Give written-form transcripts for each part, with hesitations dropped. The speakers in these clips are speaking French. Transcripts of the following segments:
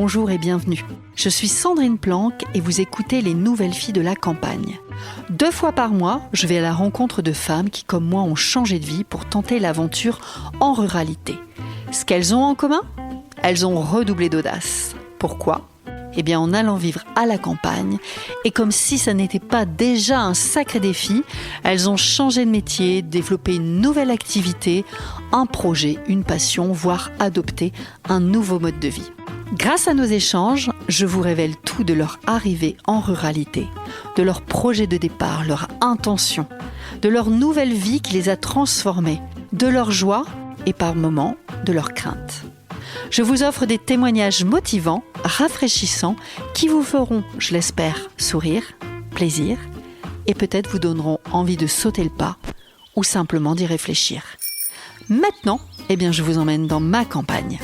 bonjour et bienvenue. Je suis Sandrine Planck et vous écoutez Les Nouvelles Filles de la Campagne. 2 fois par mois, je vais à la rencontre de femmes qui, comme moi, ont changé de vie pour tenter l'aventure en ruralité. Ce qu'elles ont en commun ? Elles ont redoublé d'audace. Pourquoi ? Eh bien, en allant vivre à la campagne, et comme si ça n'était pas déjà un sacré défi, elles ont changé de métier, développé une nouvelle activité, un projet, une passion, voire adopté un nouveau mode de vie. Grâce à nos échanges, je vous révèle tout de leur arrivée en ruralité, de leur projet de départ, leur intention, de leur nouvelle vie qui les a transformées, de leur joie et par moments de leurs craintes. Je vous offre des témoignages motivants, rafraîchissants, qui vous feront, je l'espère, sourire, plaisir et peut-être vous donneront envie de sauter le pas ou simplement d'y réfléchir. Maintenant, je vous emmène dans ma campagne.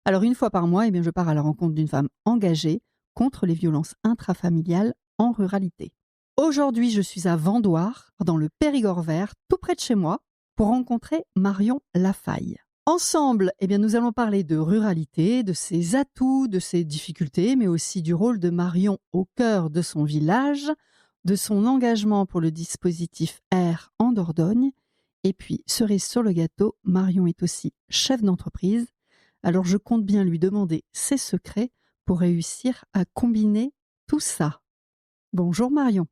Alors, 1 fois par mois, je pars à la rencontre d'une femme engagée contre les violences intrafamiliales en ruralité. Aujourd'hui, je suis à Vendoire, dans le Périgord vert, tout près de chez moi, pour rencontrer Marion Lafaille. Ensemble, nous allons parler de ruralité, de ses atouts, de ses difficultés, mais aussi du rôle de Marion au cœur de son village, de son engagement pour le dispositif Air en Dordogne. Et puis, cerise sur le gâteau, Marion est aussi chef d'entreprise. Alors, je compte bien lui demander ses secrets pour réussir à combiner tout ça. Bonjour Marion.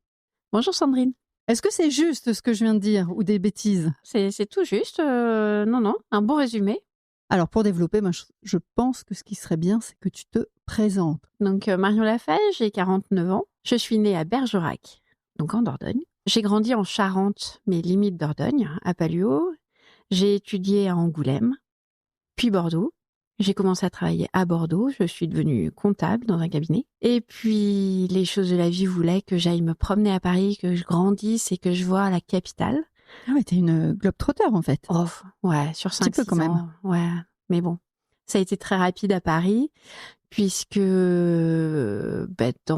Bonjour Sandrine. Est-ce que c'est juste ce que je viens de dire ou des bêtises ? C'est tout juste. Non, un bon résumé. Alors, pour développer, je pense que ce qui serait bien, c'est que tu te présentes. Donc, Marion Lafaille, j'ai 49 ans. Je suis née à Bergerac, donc en Dordogne. J'ai grandi en Charente, mais limite Dordogne, à Palluau. J'ai étudié à Angoulême, puis Bordeaux. J'ai commencé à travailler à Bordeaux. Je suis devenue comptable dans un cabinet. Et puis, les choses de la vie voulaient que j'aille me promener à Paris, que je grandisse et que je voie la capitale. Ah ouais, t'es une globe-trotter en fait. Oh, ouais, sur 5-6 ans. Un petit peu quand même. Ouais, mais bon. Ça a été très rapide à Paris, puisque dans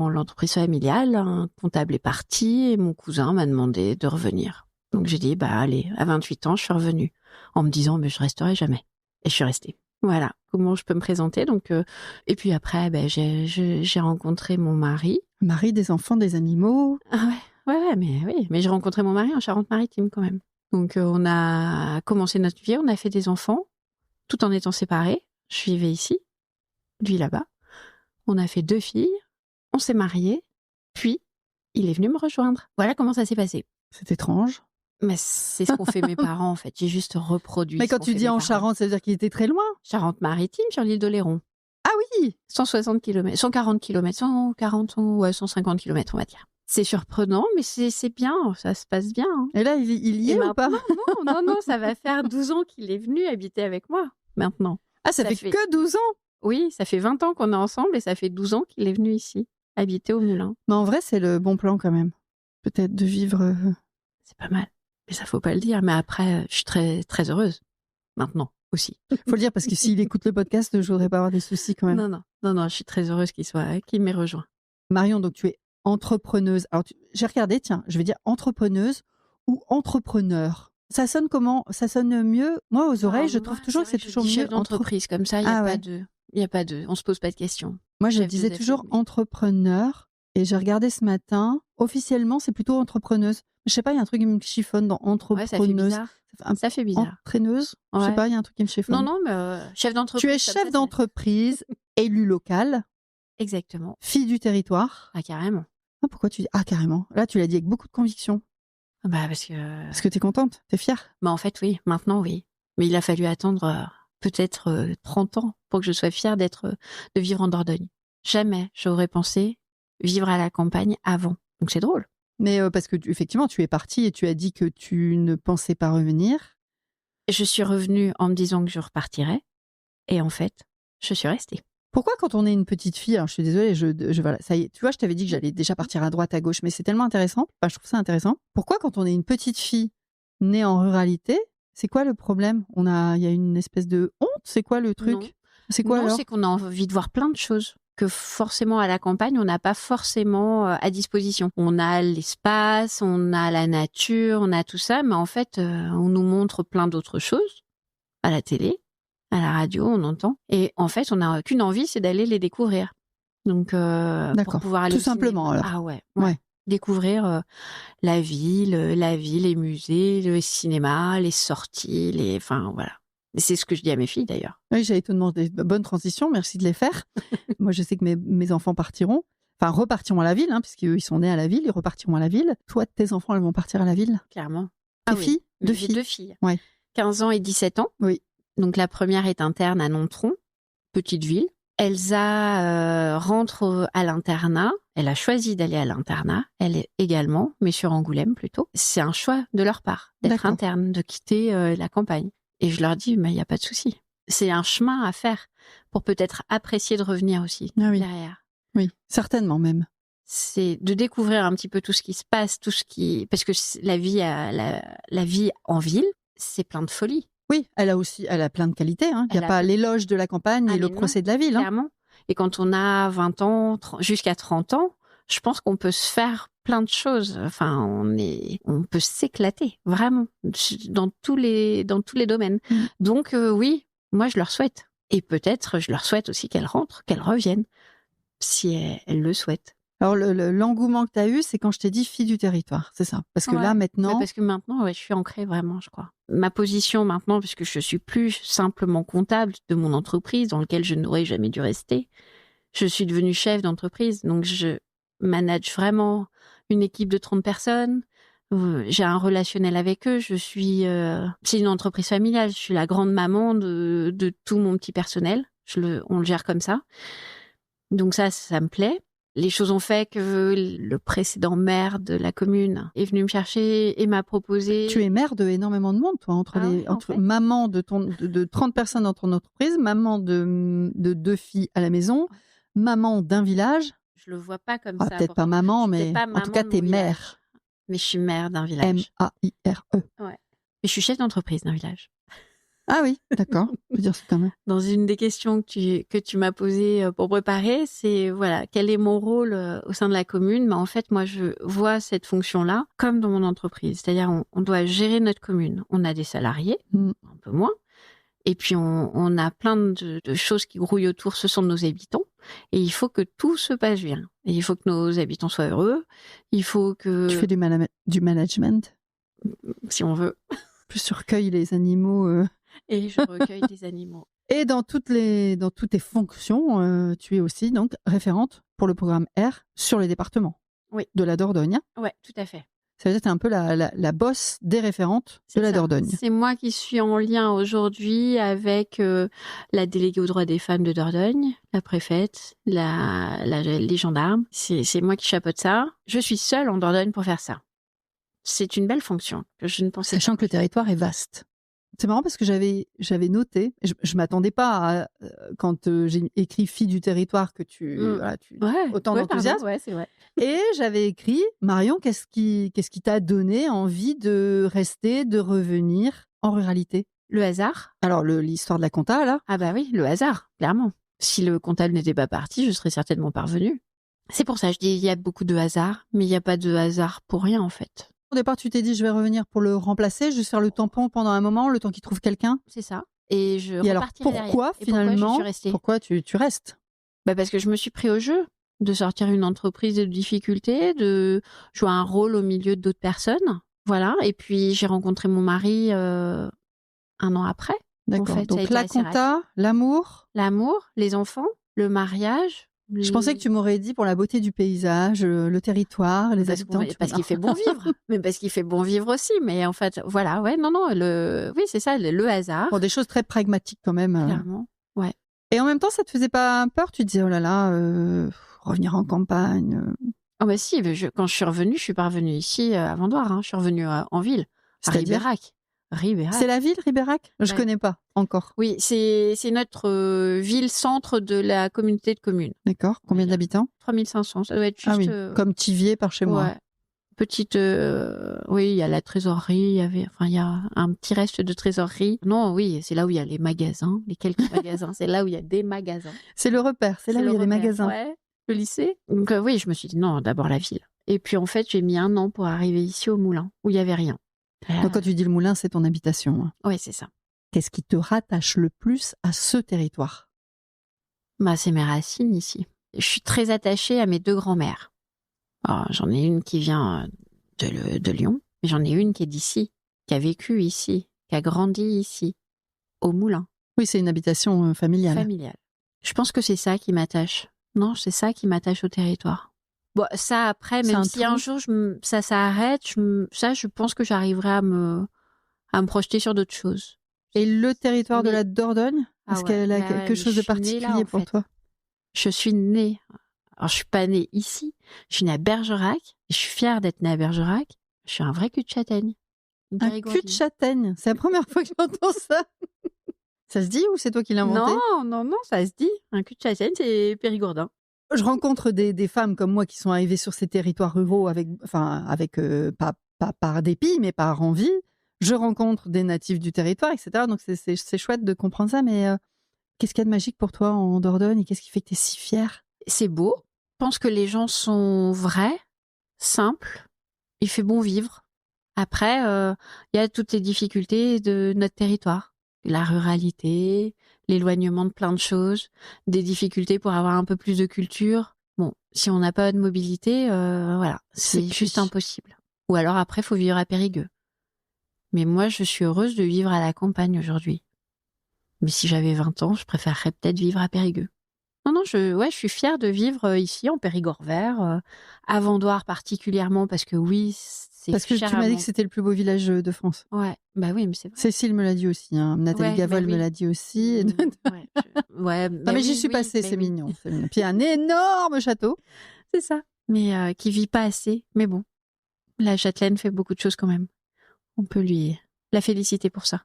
l'entreprise familiale, un comptable est parti et mon cousin m'a demandé de revenir. Donc j'ai dit, allez, à 28 ans, je suis revenue. En me disant, mais je resterai jamais. Et je suis restée. Voilà, comment je peux me présenter. Donc, et puis après, j'ai rencontré mon mari. Mari des enfants, des animaux. Ah ouais, mais j'ai rencontré mon mari en Charente-Maritime quand même. Donc, on a commencé notre vie, on a fait des enfants, tout en étant séparés. Je vivais ici, lui là-bas. On a fait 2 filles, on s'est mariés, puis il est venu me rejoindre. Voilà comment ça s'est passé. C'est étrange. Mais c'est ce qu'ont fait mes parents, en fait. J'ai juste reproduit. Mais quand tu dis en Charente, ça veut dire qu'il était très loin ? Charente-Maritime, sur l'île d'Oléron. Ah oui ! 160 km, 140 km, 150 km, on va dire. C'est surprenant, mais c'est bien, ça se passe bien. Hein. Et là, il y est ou pas ? Non, ça va faire 12 ans qu'il est venu habiter avec moi, maintenant. Ah, ça fait que 12 ans ? Oui, ça fait 20 ans qu'on est ensemble et ça fait 12 ans qu'il est venu ici, habiter au Moulin. Mais en vrai, c'est le bon plan quand même. Peut-être de vivre... C'est pas mal. Mais ça, faut pas le dire. Mais après, je suis très, très heureuse. Maintenant, aussi. Faut le dire parce que s'il écoute le podcast, je voudrais pas avoir des soucis quand même. Non, je suis très heureuse qu'il m'ait rejoint. Marion, donc tu es entrepreneuse. Alors, j'ai regardé, tiens, je vais dire entrepreneuse ou entrepreneur. Ça sonne comment ? Ça sonne mieux ? Moi, aux oreilles, je trouve toujours que c'est toujours mieux. Chef d'entreprise, comme ça, il y a pas de, on se pose pas de questions. Moi, je disais toujours entrepreneur et j'ai regardé ce matin. Officiellement, c'est plutôt entrepreneuse. Je sais pas, il y a un truc qui me chiffonne dans entrepreneuse. Ça fait bizarre. Entraîneuse, je sais pas, il y a un truc qui me chiffonne. Non, mais chef d'entreprise. Tu es chef d'entreprise, élu local. Exactement. Fille du territoire. Ah, carrément. Ah, pourquoi tu dis ah, carrément ? Là, tu l'as dit avec beaucoup de conviction. Parce que... Parce que t'es contente, t'es fière. En fait, oui. Maintenant, oui. Mais il a fallu attendre peut-être 30 ans pour que je sois fière de vivre en Dordogne. Jamais j'aurais pensé vivre à la campagne avant. Donc, c'est drôle. Mais parce que effectivement, tu es partie et tu as dit que tu ne pensais pas revenir. Je suis revenue en me disant que je repartirais. Et en fait, je suis restée. Pourquoi quand on est une petite fille, alors je suis désolée, voilà, ça y est, tu vois, je t'avais dit que j'allais déjà partir à droite, à gauche, mais c'est tellement intéressant. Je trouve ça intéressant. Pourquoi quand on est une petite fille née en ruralité, c'est quoi le problème ? Il y a une espèce de honte ? C'est quoi le truc ? Non. C'est quoi alors ? C'est qu'on a envie de voir plein de choses que forcément à la campagne, on n'a pas forcément à disposition. On a l'espace, on a la nature, on a tout ça, mais en fait, on nous montre plein d'autres choses à la télé, À la radio, on entend. Et en fait, on n'a qu'une envie, c'est d'aller les découvrir. Donc, pour pouvoir aller tout au cinéma. simplement alors. Ah ouais. Ouais. Découvrir la ville, les musées, le cinéma, les sorties, enfin voilà. Et c'est ce que je dis à mes filles d'ailleurs. Oui, j'allais te demander bonne transition, merci de les faire. Moi, je sais que mes enfants repartiront à la ville, puisqu'ils sont nés à la ville, ils repartiront à la ville. Toi, tes enfants, elles vont partir à la ville? Clairement. Tes filles? Deux filles. Ouais. 15 ans et 17 ans. Oui. Donc la première est interne à Nontron, petite ville. Elsa rentre à l'internat. Elle a choisi d'aller à l'internat. Elle est également, mais sur Angoulême plutôt. C'est un choix de leur part d'être interne, de quitter la campagne. Et je leur dis, mais il n'y a pas de souci. C'est un chemin à faire pour peut-être apprécier de revenir aussi derrière. Oui, certainement même. C'est de découvrir un petit peu tout ce qui se passe, parce que la vie en ville, c'est plein de folie. Oui, elle a plein de qualités. Il n'y a pas l'éloge de la campagne et le procès de la ville. Clairement. Et quand on a 20 ans, jusqu'à 30 ans, je pense qu'on peut se faire plein de choses. Enfin, on peut s'éclater, vraiment, dans tous les domaines. Donc, oui, moi, je leur souhaite. Et peut-être, je leur souhaite aussi qu'elles rentrent, qu'elles reviennent, si elles le souhaitent. Alors, l'engouement que tu as eu, c'est quand je t'ai dit fille du territoire, c'est ça? Parce que là, maintenant... Parce que maintenant, je suis ancrée vraiment, je crois. Ma position maintenant, puisque je suis plus simplement comptable de mon entreprise, dans laquelle je n'aurais jamais dû rester, je suis devenue chef d'entreprise. Donc, je manage vraiment une équipe de 30 personnes. J'ai un relationnel avec eux. C'est une entreprise familiale. Je suis la grande maman de tout mon petit personnel. On le gère comme ça. Donc ça me plaît. Les choses ont fait que le précédent maire de la commune est venu me chercher et m'a proposé... Tu es maire de énormément de monde, toi, entre maman de 30 personnes dans ton entreprise, maman de 2 filles à la maison, maman d'un village. Je le vois pas comme ça. Peut-être pas maman, mais en tout cas, t'es mère. Mais je suis mère d'un village. M-A-I-R-E. Ouais. Et je suis chef d'entreprise d'un village. Ah oui, d'accord. On peut dire ça quand même. Dans une des questions que tu m'as posées pour préparer, c'est quel est mon rôle au sein de la commune? En fait, moi, je vois cette fonction-là comme dans mon entreprise. C'est-à-dire, on doit gérer notre commune. On a des salariés, un peu moins. Et puis, on a plein de choses qui grouillent autour. Ce sont nos habitants. Et il faut que tout se passe bien. Et il faut que nos habitants soient heureux. Il faut que... Tu fais du management? Si on veut. Plus tu recueilles les animaux... Et je recueille des animaux. Et dans toutes tes fonctions, tu es aussi donc référente pour le programme R sur les départements de la Dordogne. Oui, tout à fait. Ça veut dire que tu es un peu la boss des référentes de la Dordogne. C'est moi qui suis en lien aujourd'hui avec la déléguée aux droits des femmes de Dordogne, la préfète, les gendarmes. C'est moi qui chapeaute ça. Je suis seule en Dordogne pour faire ça. C'est une belle fonction que je ne pensais pas. Sachant que le territoire est vaste. C'est marrant parce que j'avais noté, je m'attendais pas à, quand j'ai écrit fille du territoire que tu autant d'enthousiasme. Ouais, c'est vrai. Et j'avais écrit Marion, qu'est-ce qui t'a donné envie de rester, de revenir en ruralité? Le hasard. Alors l'histoire de la compta là. Ah bah oui, le hasard, clairement. Si le comptable n'était pas parti, je serais certainement pas revenue. C'est pour ça je dis il y a beaucoup de hasard, mais il n'y a pas de hasard pour rien en fait. Au départ, tu t'es dit, je vais revenir pour le remplacer, juste faire le tampon pendant un moment, le temps qu'il trouve quelqu'un. C'est ça. Et alors, pourquoi finalement, pourquoi tu restes? Parce que je me suis pris au jeu de sortir une entreprise de difficultés, de jouer un rôle au milieu d'autres personnes. Voilà. Et puis, j'ai rencontré mon mari 1 an après. D'accord. En fait, donc, la compta, l'amour, les enfants, le mariage. Je pensais que tu m'aurais dit pour la beauté du paysage, le territoire, les habitants. Parce qu'il fait bon vivre. Mais parce qu'il fait bon vivre aussi. Mais en fait, voilà, oui, c'est ça, le hasard. Bon, des choses très pragmatiques quand même. Clairement, ouais. Et en même temps, ça te faisait pas peur? Tu te disais, oh là là, revenir en campagne. Oh bah si, quand je suis revenue, je suis pas revenue ici à Vendoire. Je suis revenue en ville, à Ribérac. C'est la ville, Ribérac? Je connais pas encore. Oui, c'est notre ville-centre de la communauté de communes. D'accord. Combien d'habitants? 3500. Ça doit être juste... comme Thiviers par chez moi. Petite... oui, il y a la trésorerie, il y a un petit reste de trésorerie. Non, oui, c'est là où il y a les magasins, les quelques magasins. C'est là où il y a des magasins. C'est le repère, c'est là où il y a les magasins. Ouais, le lycée. Donc oui, je me suis dit, non, d'abord la ville. Et puis en fait, j'ai mis 1 an pour arriver ici au Moulin, où il n'y avait rien. Donc quand tu dis le Moulin, c'est ton habitation. Oui, c'est ça. Qu'est-ce qui te rattache le plus à ce territoire? C'est mes racines ici. Je suis très attachée à mes 2 grands-mères. Alors, j'en ai une qui vient de Lyon, mais j'en ai une qui est d'ici, qui a vécu ici, qui a grandi ici, au Moulin. Oui, c'est une habitation familiale. Familiale. Je pense que c'est ça qui m'attache. Non, c'est ça qui m'attache au territoire. Bon, ça après, C'est même un si tout. un jour ça s'arrête, je pense que j'arriverai à me projeter sur d'autres choses. Et le territoire de Mais- la Dordogne, Ah est-ce ouais, qu'elle a bah ouais, quelque mais chose je de suis née là, particulier en pour fait. toi? Je suis née. Alors, je suis pas née ici. Je suis née à Bergerac. Et je suis fière d'être née à Bergerac. Je suis un vrai cul de châtaigne. Une Un Périgourdine. cul de châtaigne. C'est la première fois que j'entends ça. Ça se dit ou c'est toi qui l'as inventé? Non, ça se dit. Un cul de châtaigne, c'est Périgourdin. Je rencontre des femmes comme moi qui sont arrivées sur ces territoires ruraux pas par dépit, mais par envie. Je rencontre des natifs du territoire, etc. Donc c'est chouette de comprendre ça. Mais qu'est-ce qu'il y a de magique pour toi en Dordogne et qu'est-ce qui fait que tu es si fière? C'est beau. Je pense que les gens sont vrais, simples. Il fait bon vivre. Après, il y a toutes les difficultés de notre territoire. La ruralité, l'éloignement de plein de choses, des difficultés pour avoir un peu plus de culture. Bon, si on n'a pas de mobilité, voilà, c'est C'est juste cuit. impossible. Ou alors après, faut vivre à Périgueux. Mais moi, je suis heureuse de vivre à la campagne aujourd'hui. Mais si j'avais 20 ans, je préférerais peut-être vivre à Périgueux. Non, je suis fière de vivre ici, en Périgord vert, à Vendoire particulièrement, parce que oui, c'est Parce que cher tu à m'as dit mon- que c'était le plus beau village de France. Ouais, bah oui, mais c'est vrai. Cécile me l'a dit aussi. Nathalie Ouais, Gavol mais oui. me l'a dit aussi. Ouais, Non, mais j'y oui, suis oui, passée, mais c'est oui. mignon. C'est mignon. Puis un énorme château. C'est ça. Mais qui vit pas assez. Mais bon, la Châtelaine fait beaucoup de choses quand même. On peut lui la féliciter pour ça.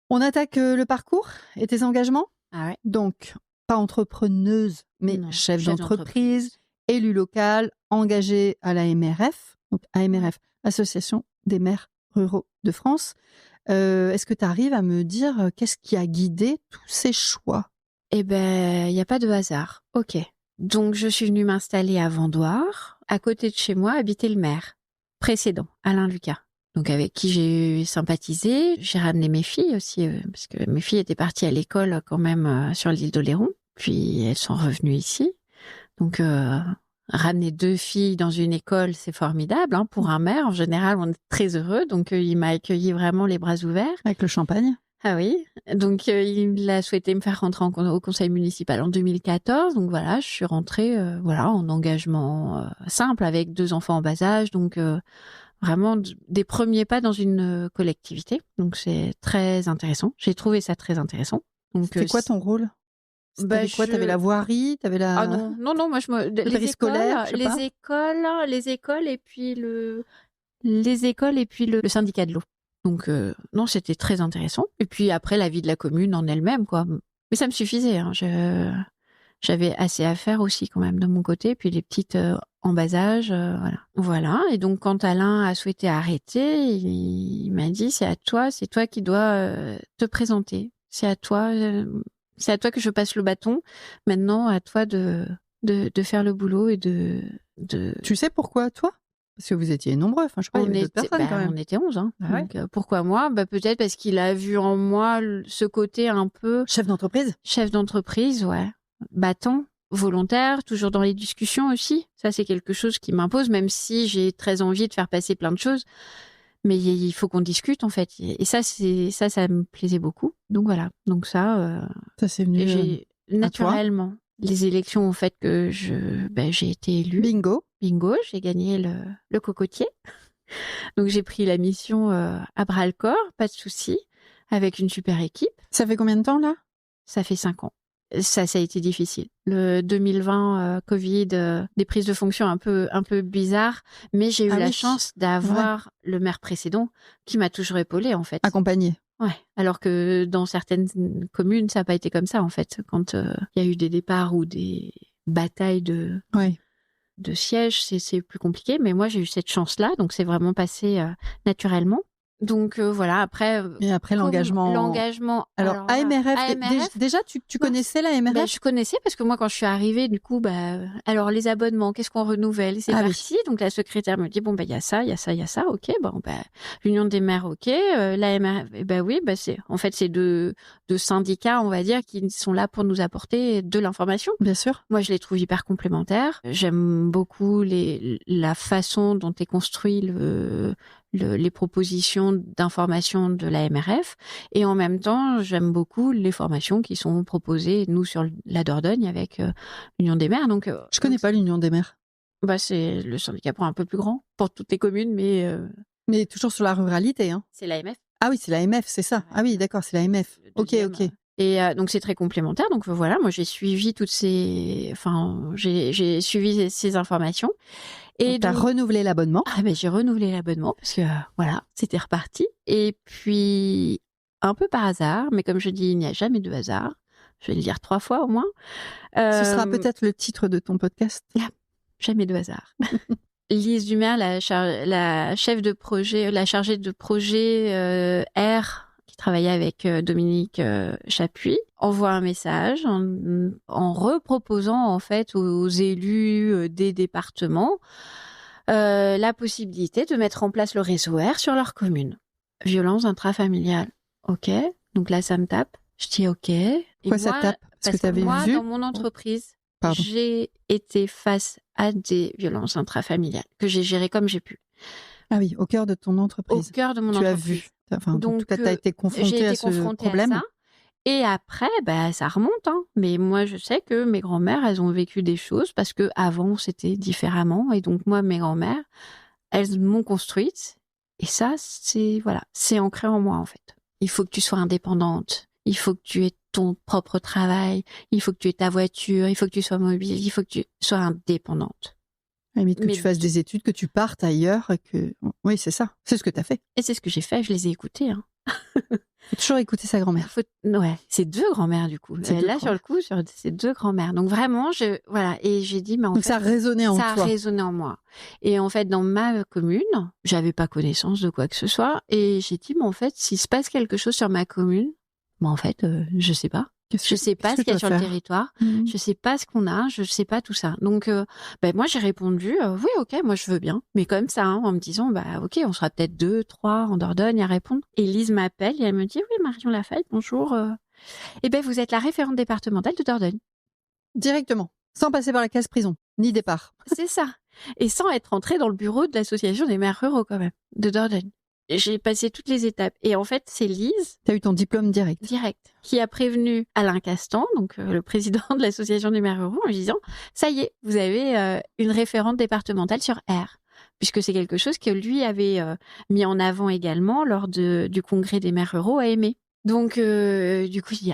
On attaque le parcours et tes engagements. Ah ouais. Donc, pas entrepreneuse, mais Non, chef chef d'entreprise, élu local, engagée à la MRF, donc AMRF, Association des maires ruraux de France. Est-ce que tu arrives à me dire qu'est-ce qui a guidé tous ces choix? Eh ben, il n'y a pas de hasard. Ok. Donc, je suis venue m'installer à Vendoire. À côté de chez moi habitait le maire précédent, Alain Lucas. Donc, avec qui j'ai sympathisé. J'ai ramené mes filles aussi, parce que mes filles étaient parties à l'école quand même sur l'île d'Oléron. Puis, elles sont revenues ici. Donc, ramener 2 filles dans une école, c'est formidable. Hein, pour un maire, en général, on est très heureux. Donc, il m'a accueilli vraiment les bras ouverts. Avec le champagne? Ah oui, donc il a souhaité me faire rentrer au conseil municipal en 2014. Donc voilà, je suis rentrée en engagement simple avec 2 enfants en bas âge. Donc vraiment des premiers pas dans une collectivité. Donc c'est très intéressant. J'ai trouvé ça très intéressant. Donc C'est quoi ton rôle? T'avais quoi? T'avais la voirie? T'avais la... Ah non, moi le périscolaire, les écoles et puis le syndicat de l'eau. Donc non, c'était très intéressant. Et puis après, la vie de la commune en elle-même, quoi. Mais ça me suffisait. Hein. J'avais assez à faire aussi quand même de mon côté. Puis les petites en bas âge, voilà. Et donc quand Alain a souhaité arrêter, il m'a dit c'est toi qui dois te présenter. C'est à toi que je passe le bâton. Maintenant, à toi de faire le boulot et de. Tu sais pourquoi toi? Parce que vous étiez nombreux. Enfin, je crois qu'il y avait d'autres personnes quand même. On était 11. Hein. Ah ouais. Donc, pourquoi moi? Peut-être parce qu'il a vu en moi ce côté un peu... Chef d'entreprise? Chef d'entreprise, ouais. Battant, volontaire, toujours dans les discussions aussi. Ça, c'est quelque chose qui m'impose, même si j'ai très envie de faire passer plein de choses. Mais il faut qu'on discute, en fait. Et ça me plaisait beaucoup. Donc voilà. Donc ça c'est venu naturellement. Les élections ont fait que j'ai été élue. Bingo, j'ai gagné le cocotier. Donc j'ai pris la mission à bras-le-corps, pas de souci, avec une super équipe. Ça fait combien de temps là? Ça fait 5 ans. Ça a été difficile. Le 2020, Covid, des prises de fonction un peu bizarres, mais j'ai eu la chance d'avoir le maire précédent qui m'a toujours épaulée en fait. Accompagnée. Ouais, alors que dans certaines communes, ça n'a pas été comme ça en fait. Quand il y a eu des départs ou des batailles de sièges, c'est plus compliqué. Mais moi, j'ai eu cette chance-là, donc c'est vraiment passé naturellement. Donc voilà, après, Et après, l'engagement. Alors, là, AMRF, déjà, tu connaissais la bah, AMRF? je connaissais parce que moi, quand je suis arrivée, du coup, alors les abonnements, qu'est-ce qu'on renouvelle? C'est Ah oui. parti. Donc la secrétaire me dit, bon, il y a ça, il y a ça, il y a ça. Ok, l'Union des maires, ok. L'AMRF, oui, c'est deux syndicats, on va dire, qui sont là pour nous apporter de l'information. Bien sûr. Moi, je les trouve hyper complémentaires. J'aime beaucoup la façon dont est construit les propositions d'information de la MRF. Et en même temps, j'aime beaucoup les formations qui sont proposées, nous, sur la Dordogne, avec l'Union des maires. Donc, je connais pas l'Union des maires. C'est le syndicat pour un peu plus grand, pour toutes les communes, mais toujours sur la ruralité. Hein. C'est l'AMF. Ah oui, c'est l'AMF, c'est ça. Ouais. Ah oui, d'accord, c'est l'AMF. Ok. Et donc c'est très complémentaire. Donc voilà, moi j'ai suivi j'ai suivi ces informations. Et tu as renouvelé l'abonnement? Ah j'ai renouvelé l'abonnement parce que voilà, c'était reparti. Et puis un peu par hasard, mais comme je dis, il n'y a jamais de hasard. Je vais le dire 3 fois au moins. Ce sera peut-être le titre de ton podcast. Jamais de hasard. Lise Dumer, la chef de projet, la chargée de projet R, qui travaillait avec Dominique Chapuis, envoie un message en reproposant en fait aux élus des départements la possibilité de mettre en place le réseau R sur leur commune. Violences intrafamiliales. Ok, donc là ça me tape. Je dis ok. Pourquoi ça tape? Parce que tu avais vu dans mon entreprise, j'ai été face à des violences intrafamiliales que j'ai gérées comme j'ai pu. Ah oui, au cœur de ton entreprise. Au cœur de mon entreprise. Tu as vu. Enfin, donc, en tout cas, tu as été confrontée à ce problème. À ça. Et après, ça remonte. Hein. Mais moi, je sais que mes grand-mères, elles ont vécu des choses parce que avant c'était différemment. Et donc, moi, mes grand-mères, elles m'ont construite. Et ça, c'est ancré en moi, en fait. Il faut que tu sois indépendante. Il faut que tu aies ton propre travail. Il faut que tu aies ta voiture. Il faut que tu sois mobile. Il faut que tu sois indépendante. Limite que tu fasses des études, que tu partes ailleurs. Oui, c'est ça. C'est ce que tu as fait. Et c'est ce que j'ai fait. Je les ai écoutées. Hein. Faut toujours écouter sa grand-mère. Ouais, c'est 2 grand-mères du coup. Là, sur le coup, c'est 2 grand-mères. Donc vraiment, et j'ai dit, mais en fait, ça a résonné en toi. Ça a résonné en moi. Et en fait, dans ma commune, j'avais pas connaissance de quoi que ce soit. Et j'ai dit, mais en fait, s'il se passe quelque chose sur ma commune, en fait, je sais pas. Je sais pas ce qu'il y a sur le territoire. Je sais pas ce qu'on a. Je sais pas tout ça. Donc, moi, j'ai répondu, oui, ok, moi, je veux bien. Mais comme ça, en me disant, ok, on sera peut-être 2, 3 en Dordogne à répondre. Et Lise m'appelle et elle me dit, oui, Marion Lafaille, bonjour. Vous êtes la référente départementale de Dordogne. Directement. Sans passer par la case prison, ni départ. C'est ça. Et sans être entrée dans le bureau de l'association des maires ruraux, quand même, de Dordogne. J'ai passé toutes les étapes. Et en fait, c'est Lise. Tu as eu ton diplôme direct. Qui a prévenu Alain Castan, donc le président de l'association des maires ruraux, en lui disant, ça y est, vous avez une référente départementale sur R. Puisque c'est quelque chose que lui avait mis en avant également lors du congrès des maires ruraux à Aimé. Donc, du coup, je dis,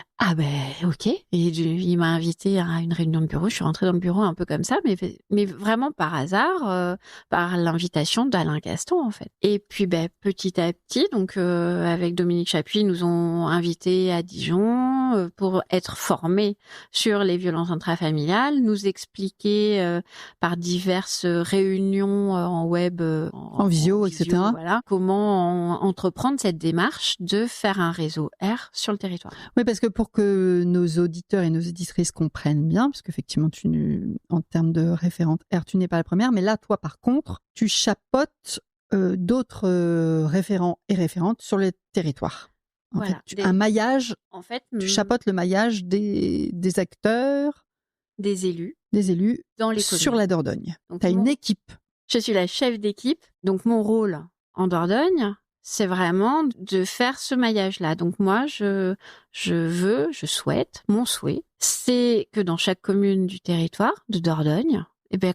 ok. Et il m'a invité à une réunion de bureau. Je suis rentrée dans le bureau un peu comme ça, mais vraiment par hasard, par l'invitation d'Alain Castan, en fait. Et puis, petit à petit, donc, avec Dominique Chapuis, ils nous ont invités à Dijon pour être formés sur les violences intrafamiliales, nous expliquer par diverses réunions en web, en visio, etc. Voilà, comment entreprendre cette démarche de faire un réseau R sur le territoire. Oui, parce que pour que nos auditeurs et nos auditrices comprennent bien, parce qu'effectivement, en termes de référente R, tu n'es pas la première, mais là, toi, par contre, tu chapeautes d'autres référents et référentes sur le territoire. Un maillage, tu chapeautes le maillage des acteurs, des élus dans les communes. Sur la Dordogne. Tu as une équipe. Je suis la chef d'équipe, donc mon rôle en Dordogne, c'est vraiment de faire ce maillage-là. Donc moi, mon souhait, c'est que dans chaque commune du territoire de Dordogne,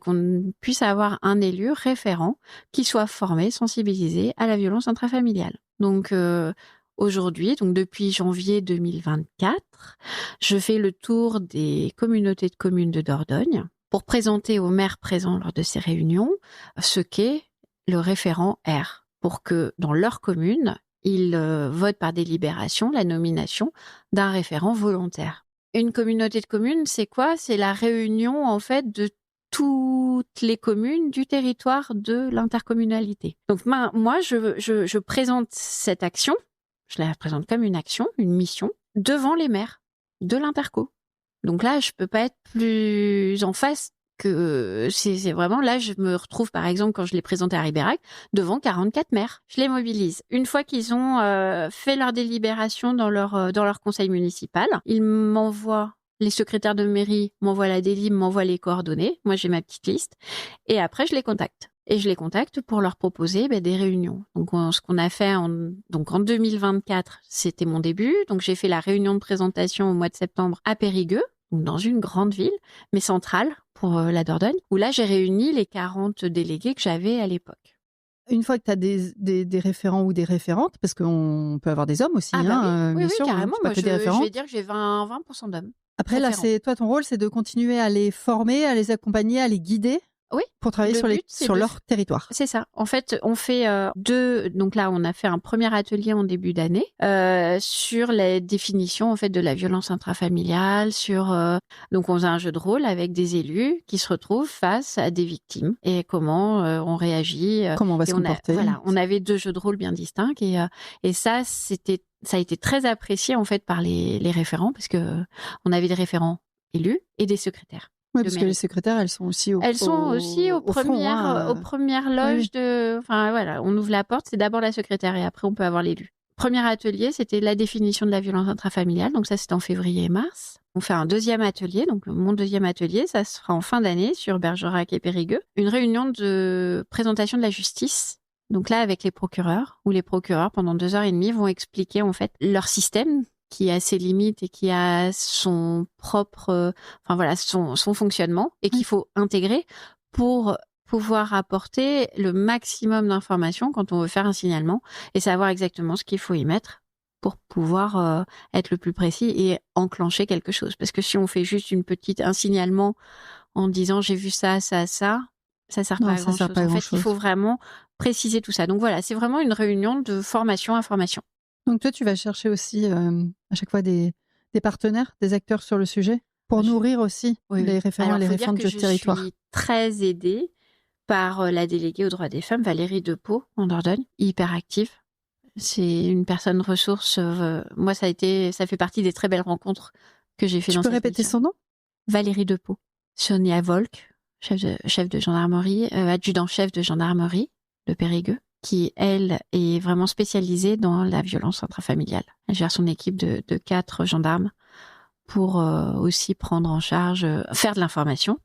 qu'on puisse avoir un élu référent qui soit formé, sensibilisé à la violence intrafamiliale. Donc aujourd'hui, donc depuis janvier 2024, je fais le tour des communautés de communes de Dordogne pour présenter aux maires présents lors de ces réunions ce qu'est le référent R, pour que dans leur commune, ils votent par délibération la nomination d'un référent volontaire. Une communauté de communes, c'est quoi? C'est la réunion en fait de toutes les communes du territoire de l'intercommunalité. Donc moi, je présente cette action, je la présente comme une action, une mission, devant les maires de l'interco. Donc là, je peux pas être plus en face que c'est vraiment là, je me retrouve par exemple quand je l'ai présenté à Ribérac devant 44 maires. Je les mobilise. Une fois qu'ils ont fait leur délibération dans leur conseil municipal, ils m'envoient. Les secrétaires de mairie m'envoient la délib, m'envoient les coordonnées. Moi, j'ai ma petite liste. Et après, je les contacte. Et je les contacte pour leur proposer des réunions. Donc, ce qu'on a fait en 2024, c'était mon début. Donc, j'ai fait la réunion de présentation au mois de septembre à Périgueux, donc dans une grande ville, mais centrale pour la Dordogne, où là, j'ai réuni les 40 délégués que j'avais à l'époque. Une fois que tu as des référents ou des référentes, parce qu'on peut avoir des hommes aussi, oui, bien sûr, carrément. Moi, je vais dire que j'ai 20% d'hommes. Après, là, toi, ton rôle, c'est de continuer à les former, à les accompagner, à les guider. Oui. Pour travailler sur leur territoire. C'est ça. En fait, on fait donc là, on a fait un premier atelier en début d'année sur la définition en fait de la violence intrafamiliale. Donc on faisait un jeu de rôle avec des élus qui se retrouvent face à des victimes et comment on réagit. Comment on va se comporter. On avait 2 jeux de rôle bien distincts et ça a été très apprécié en fait par les référents parce que on avait des référents élus et des secrétaires. Oui, parce que les secrétaires, elles sont aussi aux premières loges de. Enfin voilà, on ouvre la porte, c'est d'abord la secrétaire et après on peut avoir l'élu. Premier atelier, c'était la définition de la violence intrafamiliale, donc ça c'était en février et mars. On fait un deuxième atelier, donc mon deuxième atelier, ça se fera en fin d'année sur Bergerac et Périgueux. Une réunion de présentation de la justice. Donc là, avec les procureurs, où les procureurs, pendant 2h30, vont expliquer en fait leur système qui a ses limites et qui a son propre, son fonctionnement et qu'il faut intégrer pour pouvoir apporter le maximum d'informations quand on veut faire un signalement et savoir exactement ce qu'il faut y mettre pour pouvoir être le plus précis et enclencher quelque chose. Parce que si on fait juste un signalement en disant j'ai vu ça, ça, ça sert pas à grand chose. En fait, il faut vraiment préciser tout ça. Donc voilà, c'est vraiment une réunion de formation-information. Donc toi, tu vas chercher aussi à chaque fois des partenaires, des acteurs sur le sujet pour nourrir aussi les référents et les référentes de territoire. Je suis très aidée par la déléguée aux droits des femmes, Valérie Depeau, en Dordogne, hyper active. C'est une personne ressource. Moi, ça fait partie des très belles rencontres que j'ai fait dans cette mission. Tu peux répéter son nom ? Valérie Depeau. Sonia Volk, chef de gendarmerie, adjudant-chef de gendarmerie de Périgueux, qui, elle, est vraiment spécialisée dans la violence intrafamiliale. Elle gère son équipe de 4 gendarmes pour aussi prendre en charge, faire de la formation.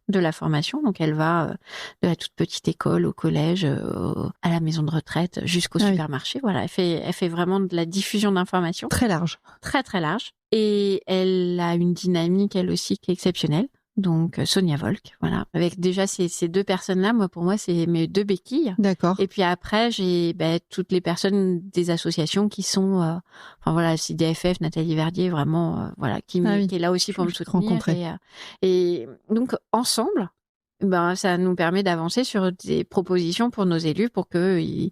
Donc, elle va de la toute petite école au collège, à la maison de retraite, jusqu'au supermarché. Voilà, elle fait vraiment de la diffusion d'informations. Très large. Très, très large. Et elle a une dynamique, elle aussi, qui est exceptionnelle. Donc Sonia Volk, voilà. Avec déjà ces 2 personnes-là, pour moi, c'est mes 2 béquilles. D'accord. Et puis après, j'ai toutes les personnes des associations qui sont, CDFF, Nathalie Verdier, vraiment, qui est là aussi pour me soutenir. Et donc ensemble, ça nous permet d'avancer sur des propositions pour nos élus pour qu'ils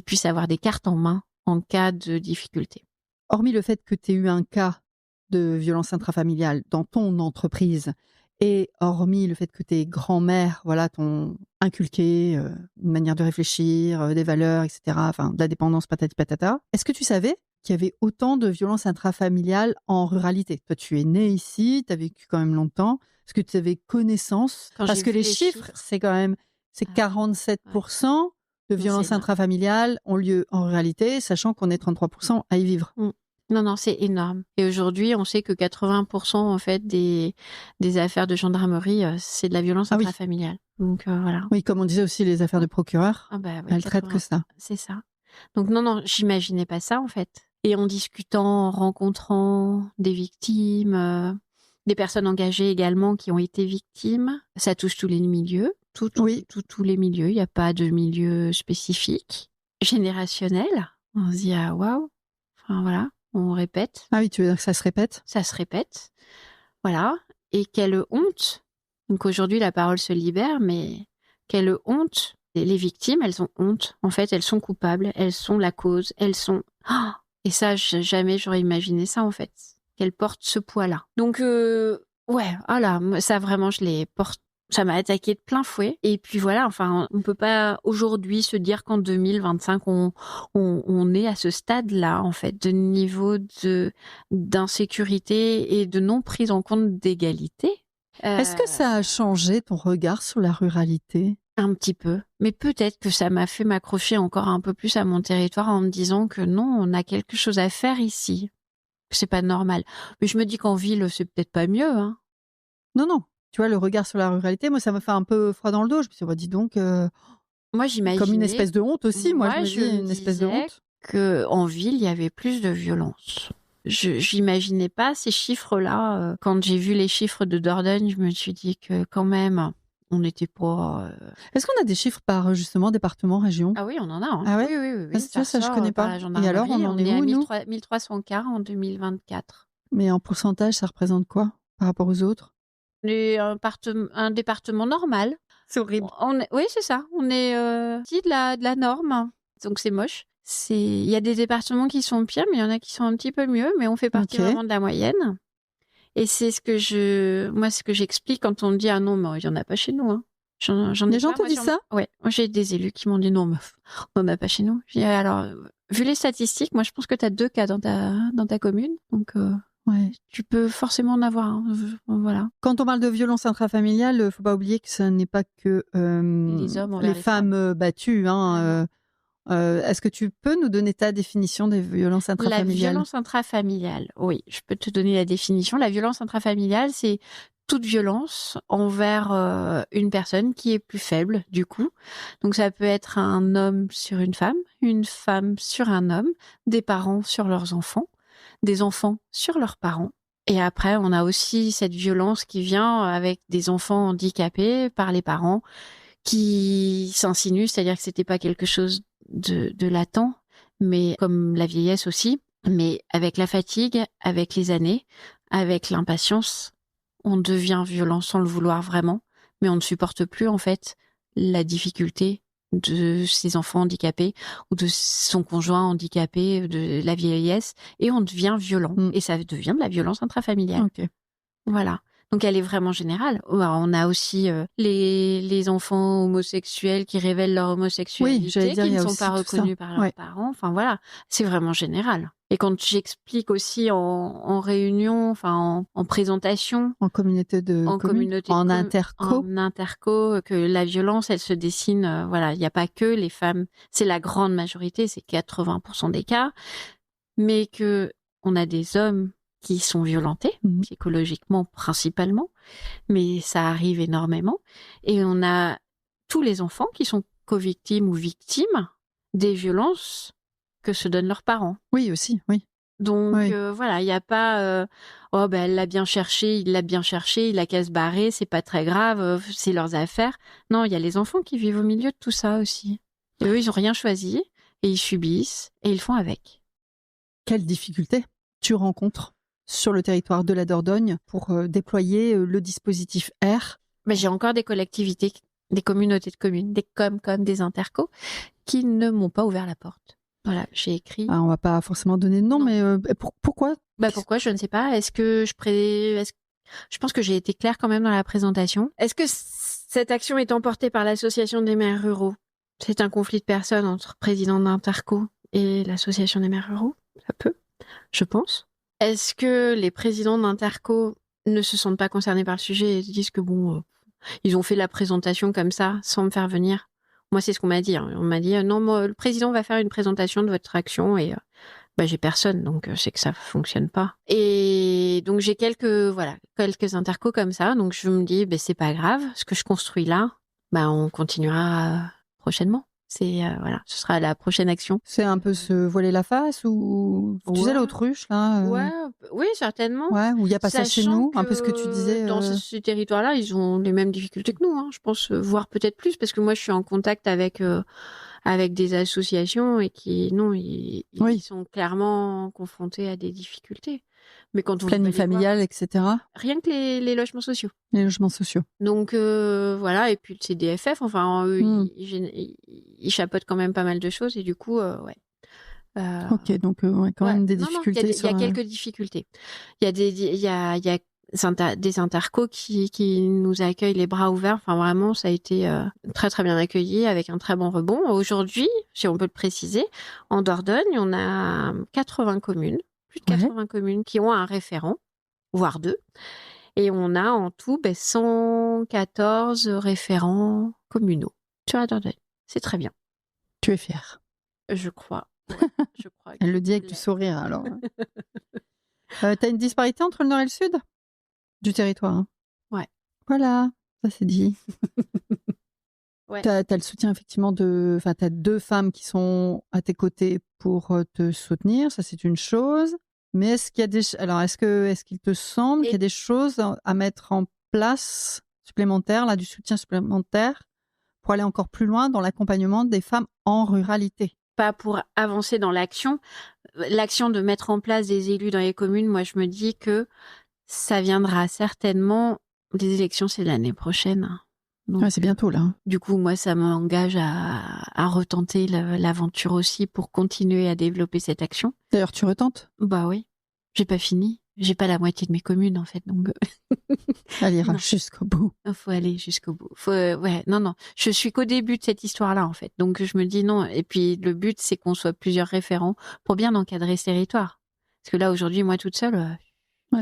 puissent avoir des cartes en main en cas de difficulté. Hormis le fait que tu aies eu un cas de violence intrafamiliale dans ton entreprise, et hormis le fait que tes grands-mères t'ont inculqué une manière de réfléchir, des valeurs, etc., de la dépendance patati patata, est-ce que tu savais qu'il y avait autant de violences intrafamiliales en ruralité ? Toi, tu es née ici, tu as vécu quand même longtemps. Est-ce que tu avais connaissance ? Parce que les chiffres, c'est 47% de violences intrafamiliales ont lieu en ruralité, sachant qu'on est 33% à y vivre. Non, c'est énorme. Et aujourd'hui, on sait que 80% en fait des affaires de gendarmerie, c'est de la violence intrafamiliale. Donc voilà. Oui, comme on disait aussi, les affaires de procureurs, elles traitent que ça. C'est ça. Donc non, j'imaginais pas ça en fait. Et en discutant, en rencontrant des victimes, des personnes engagées également qui ont été victimes, ça touche tous les milieux, tous les milieux. Il n'y a pas de milieu spécifique, générationnel. On se dit waouh. Enfin voilà. On répète. Ah oui, tu veux dire que ça se répète ? Ça se répète. Voilà. Et quelle honte. Donc aujourd'hui, la parole se libère, mais quelle honte. Les victimes, elles ont honte. En fait, elles sont coupables. Elles sont la cause. Elles sont... Et ça, jamais j'aurais imaginé ça, en fait. Qu'elles portent ce poids-là. Donc, ça vraiment, je les porte. Ça m'a attaqué de plein fouet. Et puis voilà, enfin, on peut pas aujourd'hui se dire qu'en 2025, on est à ce stade-là, en fait, de niveau d'insécurité et de non prise en compte d'égalité. Est-ce que ça a changé ton regard sur la ruralité? Un petit peu. Mais peut-être que ça m'a fait m'accrocher encore un peu plus à mon territoire en me disant que non, on a quelque chose à faire ici. Que c'est pas normal. Mais je me dis qu'en ville, c'est peut-être pas mieux, hein. Non, non. Tu vois, le regard sur la ruralité, moi, ça me fait un peu froid dans le dos. Je me suis dit, dis donc, Moi, j'imaginais. comme une espèce de honte aussi. Moi, je me je dis me une espèce de disais honte. qu'en ville, il y avait plus de violence. J'imaginais pas ces chiffres-là. Quand j'ai vu les chiffres de Dordogne, je me suis dit que quand même, on n'était pas. Est-ce qu'on a des chiffres par justement département, région? Ah oui, on en a. Hein. Ah ouais? Oui. Ah, tu vois, ça, je ressort, connais par pas. la Et alors, on gendarmerie. en On est est à où, nous? 1300 cas en 2024. Mais en pourcentage, ça représente quoi par rapport aux autres? On est un département normal. C'est horrible. Oui, c'est ça. On est petit de la norme. Donc, c'est moche. Il y a des départements qui sont pires, mais il y en a qui sont un petit peu mieux. Mais on fait partie vraiment de la moyenne. Et c'est ce que j'explique quand on me dit ah non, mais il y en a pas chez nous. Hein. Les gens te disent ça? Ouais. Moi, j'ai des élus qui m'ont dit non, meuf, on n'en a pas chez nous. J'ai dit, alors, vu les statistiques, moi, je pense que tu as 2 cas dans ta commune. Donc, Ouais. tu peux forcément en avoir. Hein. Voilà. Quand on parle de violence intrafamiliale, faut pas oublier que ce n'est pas que Les hommes envers les femmes battues. Hein, est-ce que tu peux nous donner ta définition des violences intrafamiliales? La violence intrafamiliale, oui, je peux te donner la définition. La violence intrafamiliale, c'est toute violence envers une personne qui est plus faible, du coup. Donc, ça peut être un homme sur une femme sur un homme, des parents sur leurs enfants, des enfants sur leurs parents. Et après, on a aussi cette violence qui vient avec des enfants handicapés par les parents qui s'insinuent, c'est-à-dire que c'était pas quelque chose de latent, mais comme la vieillesse aussi, mais avec la fatigue, avec les années, avec l'impatience, on devient violent sans le vouloir vraiment, mais on ne supporte plus en fait la difficulté de ses enfants handicapés ou de son conjoint handicapé, de la vieillesse, et on devient violent. Et ça devient de la violence intrafamiliale. Okay. Voilà. Donc elle est vraiment générale. Alors, on a aussi les enfants homosexuels qui révèlent leur homosexualité, qui ne sont pas reconnus par leurs parents. Enfin voilà, c'est vraiment général. Et quand j'explique aussi en réunion, enfin en présentation, en communauté en interco, que la violence, elle se dessine. Voilà, il n'y a pas que les femmes, c'est la grande majorité, c'est 80% des cas, mais que on a des hommes qui sont violentés, psychologiquement principalement, mais ça arrive énormément. Et on a tous les enfants qui sont co-victimes ou victimes des violences que se donnent leurs parents. Oui, aussi, oui. Donc voilà, il n'y a pas oh ben elle l'a bien cherché, il a qu'à se barrer, c'est pas très grave, c'est leurs affaires. Non, il y a les enfants qui vivent au milieu de tout ça aussi. Et eux, ils n'ont rien choisi, et ils subissent, et ils font avec. Quelles difficultés tu rencontres sur le territoire de la Dordogne pour déployer le dispositif R? Ben, j'ai encore des collectivités, des communautés de communes, des des intercos, qui ne m'ont pas ouvert la porte. Voilà, j'ai écrit. On va pas forcément donner de nom, mais pourquoi? Pourquoi, je ne sais pas. Est-ce que je pense que j'ai été claire quand même dans la présentation. Est-ce que cette action est emportée par l'association des maires ruraux? C'est un conflit de personnes entre président d'interco et l'association des maires ruraux? Ça peut, je pense. Est-ce que les présidents d'interco ne se sentent pas concernés par le sujet et disent que ils ont fait la présentation comme ça, sans me faire venir? Moi, c'est ce qu'on m'a dit. Hein. On m'a dit, non, le président va faire une présentation de votre action et j'ai personne, donc c'est que ça fonctionne pas. Et donc, j'ai quelques intercos comme ça. Donc, je me dis, c'est pas grave. Ce que je construis là, on continuera prochainement. C'est ce sera la prochaine action. C'est un peu se voiler la face ou tu sais l'autruche là oui, certainement. Ouais, où il y a pas ça chez nous, un peu ce que tu disais. Dans ces territoires-là, ils ont les mêmes difficultés que nous, hein, je pense, voire peut-être plus, parce que moi, je suis en contact avec des associations et ils sont clairement confrontés à des difficultés. Mais quand on planning familial, etc. Rien que les logements sociaux. Les logements sociaux. Donc voilà, et puis le CDFF, enfin eux, ils chapeautent quand même pas mal de choses et du coup, ouais. Ok, donc quand même des difficultés. Il y a quelques difficultés. Il y a des intercos qui nous accueillent les bras ouverts. Enfin, vraiment, ça a été très, très bien accueilli avec un très bon rebond. Aujourd'hui, si on peut le préciser, en Dordogne, on a 80 communes, plus de 80 communes qui ont un référent, voire 2. Et on a en tout 114 référents communaux sur la Dordogne. C'est très bien. Tu es fière. Je crois. Ouais, je crois. Elle le dit avec du sourire, alors. T'as une disparité entre le nord et le sud du territoire, hein. Ouais. Voilà, ça c'est dit. Ouais. T'as le soutien effectivement t'as 2 femmes qui sont à tes côtés pour te soutenir, ça c'est une chose. Mais est-ce qu'il te semble qu'il y a des choses à mettre en place supplémentaires, là, du soutien supplémentaire pour aller encore plus loin dans l'accompagnement des femmes en ruralité? Pas pour avancer dans l'action de mettre en place des élus dans les communes. Moi, je me dis que ça viendra certainement. Les élections, c'est l'année prochaine. Donc, c'est bientôt là. Du coup, moi, ça m'engage à retenter l'aventure aussi pour continuer à développer cette action. D'ailleurs, tu retentes ? Bah oui, j'ai pas fini. J'ai pas la moitié de mes communes en fait, donc. Elle ira jusqu'au bout. Il faut aller jusqu'au bout. Non. Je suis qu'au début de cette histoire-là en fait, donc je me dis non. Et puis le but, c'est qu'on soit plusieurs référents pour bien encadrer ce territoire. Parce que là aujourd'hui, moi toute seule,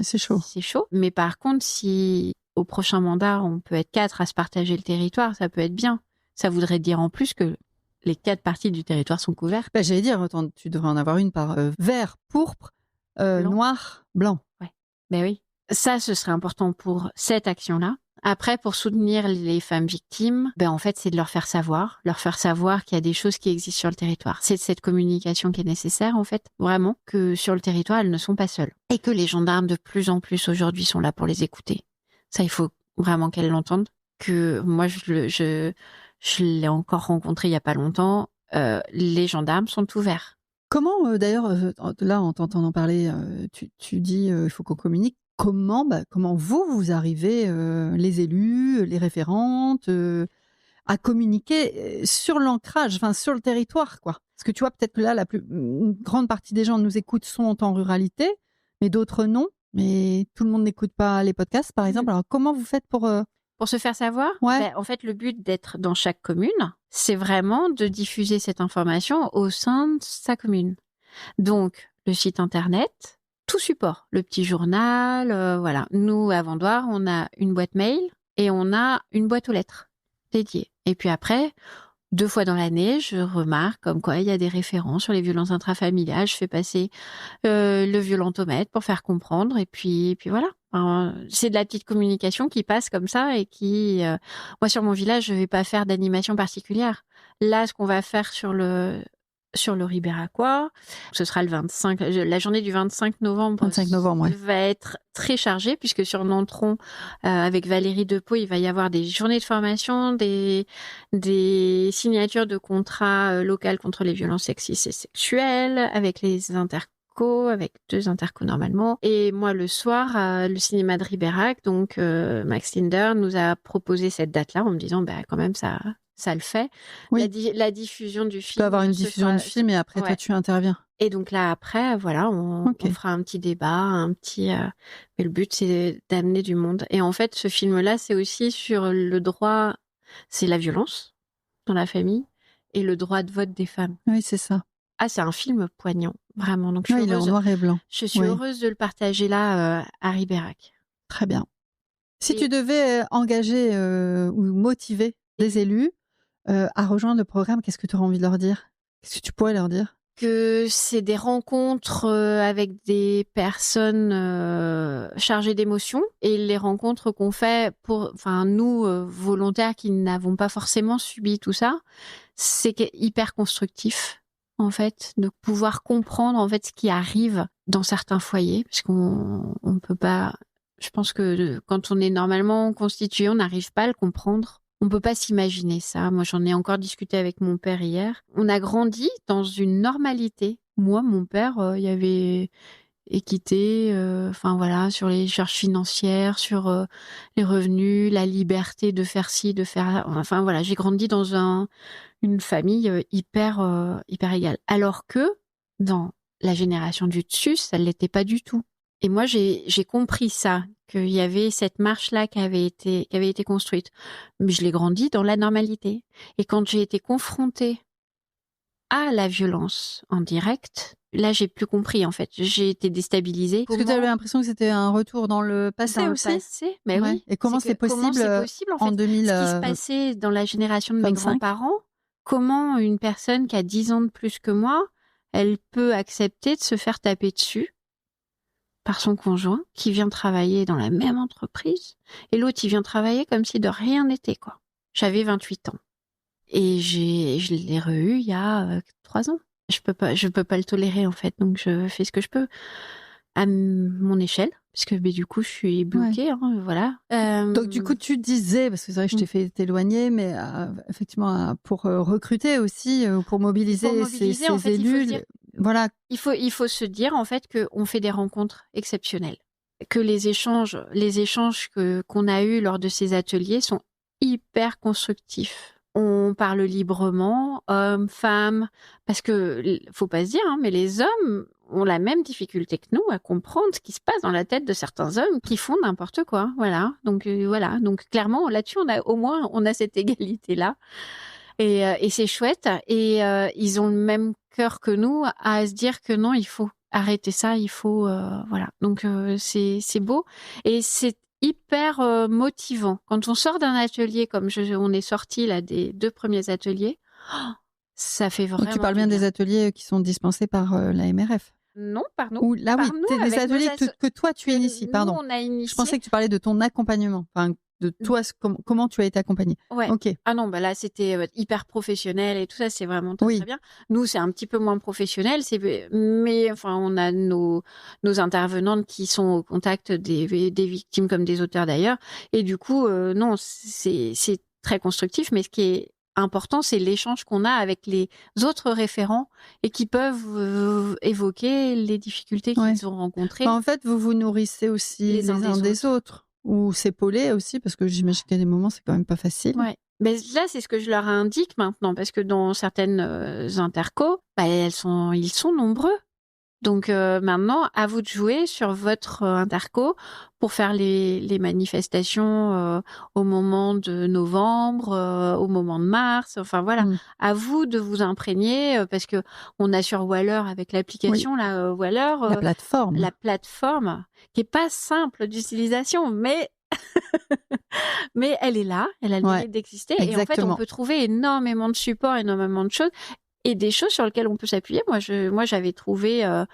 c'est chaud. C'est chaud. Mais par contre, si au prochain mandat, on peut être 4 à se partager le territoire, ça peut être bien. Ça voudrait dire en plus que les 4 parties du territoire sont couvertes. J'allais dire, attends, tu devrais en avoir une par vert, pourpre, noir, blanc. Ouais. Ben oui. Ça, ce serait important pour cette action-là. Après, pour soutenir les femmes victimes, en fait, c'est de leur faire savoir qu'il y a des choses qui existent sur le territoire. C'est cette communication qui est nécessaire, en fait, vraiment, que sur le territoire, elles ne sont pas seules. Et que les gendarmes, de plus en plus aujourd'hui, sont là pour les écouter. Ça, il faut vraiment qu'elles l'entendent. Que moi, je l'ai encore rencontré il y a pas longtemps. Les gendarmes sont ouverts. Comment, d'ailleurs, là, en t'entendant parler, tu dis il faut qu'on communique. Comment vous arrivez, les élus, les référentes, à communiquer sur l'ancrage, sur le territoire, quoi? Parce que tu vois, peut-être que là, une grande partie des gens nous écoutent sont en ruralité, mais d'autres non. Mais tout le monde n'écoute pas les podcasts, par exemple. Alors, comment vous faites pour se faire savoir? En fait, le but d'être dans chaque commune, c'est vraiment de diffuser cette information au sein de sa commune. Donc, le site internet, tout support, le petit journal, voilà. Nous, à Vendoire, on a une boîte mail et on a une boîte aux lettres dédiée. Et puis après, 2 fois dans l'année, je remarque comme quoi il y a des référents sur les violences intrafamiliales. Je fais passer le violentomètre pour faire comprendre. Et puis voilà. C'est de la petite communication qui passe comme ça et qui... moi, sur mon village, je vais pas faire d'animation particulière. Là, ce qu'on va faire sur le Ribéracois, ce sera le 25, la journée du 25 novembre. 25 novembre, ouais. Va être très chargée puisque sur Nontron, avec Valérie Depeau, il va y avoir des journées de formation, des signatures de contrats locaux contre les violences sexistes et sexuelles, avec les intercos, avec 2 intercos normalement. Et moi, le soir, le cinéma de Ribérac, donc Max Linder nous a proposé cette date-là en me disant, quand même, ça le fait. Oui. La diffusion du film. Tu peux avoir une diffusion du film et après, toi, tu interviens. Et donc là, après, voilà, on fera un petit débat, mais le but, c'est d'amener du monde. Et en fait, ce film-là, c'est aussi sur le droit, c'est la violence dans la famille et le droit de vote des femmes. Oui, c'est ça. Ah, c'est un film poignant, vraiment. Donc, il est en noir et blanc. Je suis heureuse de le partager là, à Ribérac. Très bien. Si tu devais engager ou motiver des élus à rejoindre le programme, qu'est-ce que tu aurais envie de leur dire? Qu'est-ce que tu pourrais leur dire? Que c'est des rencontres avec des personnes chargées d'émotions et les rencontres qu'on fait nous, volontaires qui n'avons pas forcément subi tout ça, c'est hyper constructif, en fait, de pouvoir comprendre, en fait, ce qui arrive dans certains foyers, parce qu'on peut pas... Je pense que quand on est normalement constitué, on n'arrive pas à le comprendre. On peut pas s'imaginer ça. Moi, j'en ai encore discuté avec mon père hier. On a grandi dans une normalité. Moi, mon père, il y avait équité, sur les charges financières, sur les revenus, la liberté de faire ci, de faire... j'ai grandi dans une famille hyper égale. Alors que dans la génération du dessus, ça ne l'était pas du tout. Et moi, j'ai compris ça, qu'il y avait cette marche-là qui avait été construite. Mais je l'ai grandi dans la normalité. Et quand j'ai été confrontée à la violence en direct, là, j'ai plus compris, en fait. J'ai été déstabilisée. Est-ce que tu avais l'impression que c'était un retour dans le passé Dans aussi? le passé, mais oui. Et comment c'est possible, en fait, en 2000, ce qui se passait dans la génération de mes 25? grands-parents, comment une personne qui a 10 ans de plus que moi, elle peut accepter de se faire taper dessus par son conjoint qui vient travailler dans la même entreprise et l'autre il vient travailler comme si de rien n'était, quoi. J'avais 28 ans et je l'ai reçu il y a 3 ans. Je peux pas le tolérer, en fait, donc je fais ce que je peux à mon échelle parce que du coup je suis bloquée, voilà. Donc du coup tu disais, parce que c'est vrai que je t'ai fait t'éloigner, mais effectivement pour recruter aussi, pour mobiliser ces en fait, élus, voilà. Il faut se dire, en fait, qu'on fait des rencontres exceptionnelles, que les échanges qu'on a eus lors de ces ateliers sont hyper constructifs. On parle librement, hommes, femmes, parce que faut pas se dire, mais les hommes ont la même difficulté que nous à comprendre ce qui se passe dans la tête de certains hommes qui font n'importe quoi. Voilà. Donc voilà. Donc clairement, là-dessus, on a cette égalité-là. Et c'est chouette. Et ils ont le même cœur que nous à se dire que non, il faut arrêter ça, il faut voilà. Donc c'est beau et c'est hyper motivant quand on sort d'un atelier comme on est sorti là des 2 premiers ateliers. Ça fait vraiment. Donc tu parles bien des ateliers qui sont dispensés par la MRF? Non, par nous. Ou là, oui, c'est des ateliers que toi tu inities, pardon. Nous, on a initié. Je pensais que tu parlais de ton accompagnement, enfin de toi, comment tu as été accompagnée. Ouais. Ok. Ah non, là c'était hyper professionnel et tout ça, c'est vraiment très bien. Nous, c'est un petit peu moins professionnel, mais enfin, on a nos intervenantes qui sont au contact des victimes comme des auteurs d'ailleurs, et du coup, non, c'est très constructif, mais ce qui est important, c'est l'échange qu'on a avec les autres référents et qui peuvent évoquer les difficultés qu'ils ont rencontrées. En fait, vous vous nourrissez aussi les uns des autres. Ou s'épauler aussi, parce que j'imagine qu'à des moments, c'est quand même pas facile. Ouais. Mais là, c'est ce que je leur indique maintenant, parce que dans certaines intercos, ils sont nombreux. Donc maintenant, à vous de jouer sur votre interco pour faire les manifestations au moment de novembre, au moment de mars. Enfin voilà, à vous de vous imprégner parce que on a sur Waller avec l'application Waller, la plateforme qui est pas simple d'utilisation, mais mais elle est là, elle a le mérite d'exister. Et en fait, on peut trouver énormément de supports, énormément de choses. Et des choses sur lesquelles on peut s'appuyer. Moi, j'avais trouvé un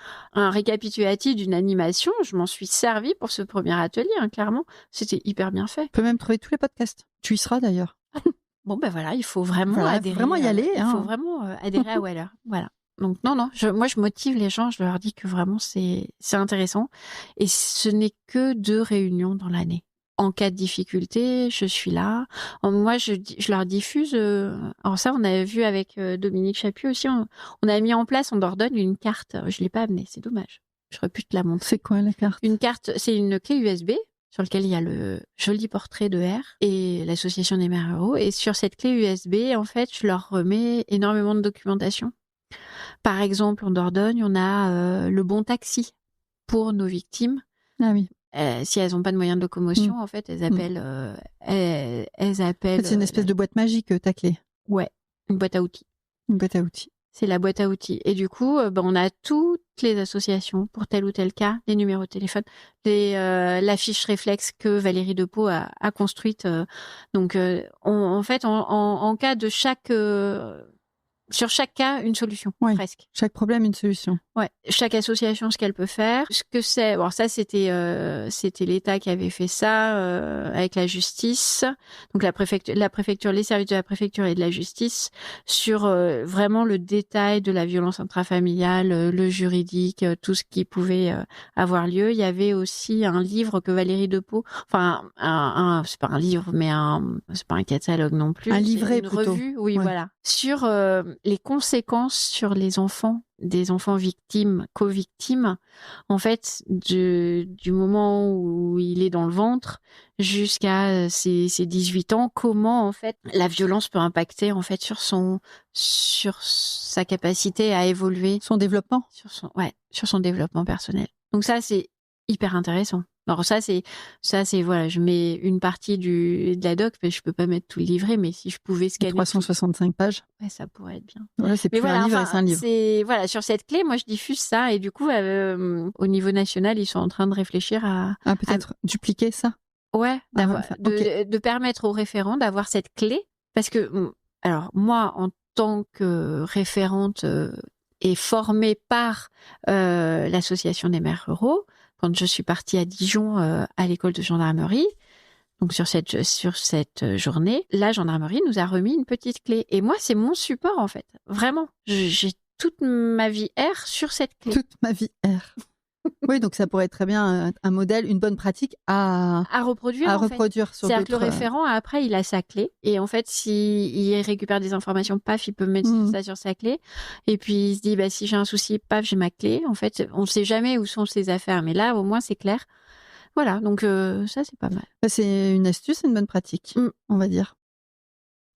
récapitulatif d'une animation. Je m'en suis servie pour ce premier atelier, clairement. C'était hyper bien fait. Tu peux même trouver tous les podcasts. Tu y seras d'ailleurs. Bon, voilà, il faut vraiment adhérer. Vraiment y aller. Il faut vraiment adhérer à Waller. Voilà. Donc non, moi je motive les gens. Je leur dis que vraiment c'est intéressant. Et ce n'est que 2 réunions dans l'année. En cas de difficulté, je suis là. Moi, je leur diffuse. Alors ça, on avait vu avec Dominique Chapuis aussi. On a mis en place en Dordogne une carte. Je l'ai pas amenée, c'est dommage. J'aurais pu te la montrer. C'est quoi la carte? Une carte, c'est une clé USB sur laquelle il y a le joli portrait de R et l'association des mères héros. Et sur cette clé USB, en fait, je leur remets énormément de documentation. Par exemple, en Dordogne, on a le bon taxi pour nos victimes. Ah oui. Si elles n'ont pas de moyens de locomotion, en fait, elles appellent. Elles appellent. C'est une espèce de boîte magique, ta clé. Ouais, une boîte à outils. Une boîte à outils. C'est la boîte à outils. Et du coup, on a toutes les associations pour tel ou tel cas, les numéros de téléphone, la fiche réflexe que Valérie Depeau a construite. Donc, en fait, en cas de sur chaque cas, une solution, presque. Chaque problème, une solution. Ouais. Chaque association, ce qu'elle peut faire. Ce que c'est. Bon, ça, c'était l'État qui avait fait ça avec la justice. Donc la préfecture, les services de la préfecture et de la justice sur vraiment le détail de la violence intrafamiliale, le juridique, tout ce qui pouvait avoir lieu. Il y avait aussi un livre que Valérie Depeau, enfin c'est pas un livre, mais c'est pas un catalogue non plus. Un livret une plutôt. Revue, oui, voilà, sur les conséquences sur les enfants, des enfants victimes, co-victimes, en fait, du moment où il est dans le ventre jusqu'à ses 18 ans, comment en fait la violence peut impacter en fait sur sa capacité à évoluer, son développement, sur son développement personnel. Donc ça, c'est hyper intéressant. Alors ça c'est voilà, je mets une partie de la doc, mais je peux pas mettre tout le livret, mais si je pouvais scanner 365 pages. Ouais, ça pourrait être bien. Voilà, c'est plus un livre, c'est un livre. Voilà, sur cette clé, moi je diffuse ça et du coup au niveau national, ils sont en train de réfléchir à peut-être dupliquer ça. Ouais, de permettre aux référents d'avoir cette clé parce que alors moi en tant que référente et formée par l'association des maires ruraux, quand je suis partie à Dijon à l'école de gendarmerie, donc sur cette journée, la gendarmerie nous a remis une petite clé. Et moi, c'est mon support en fait. Vraiment, j'ai toute ma vie R sur cette clé. Toute ma vie R. Oui, donc ça pourrait être très bien un modèle, une bonne pratique à reproduire. C'est-à-dire que le référent, après, il a sa clé. Et en fait, s'il récupère des informations, paf, il peut mettre ça sur sa clé. Et puis, il se dit, si j'ai un souci, paf, j'ai ma clé. En fait, on ne sait jamais où sont ses affaires. Mais là, au moins, c'est clair. Voilà, donc ça, c'est pas mal. C'est une astuce, c'est une bonne pratique, on va dire.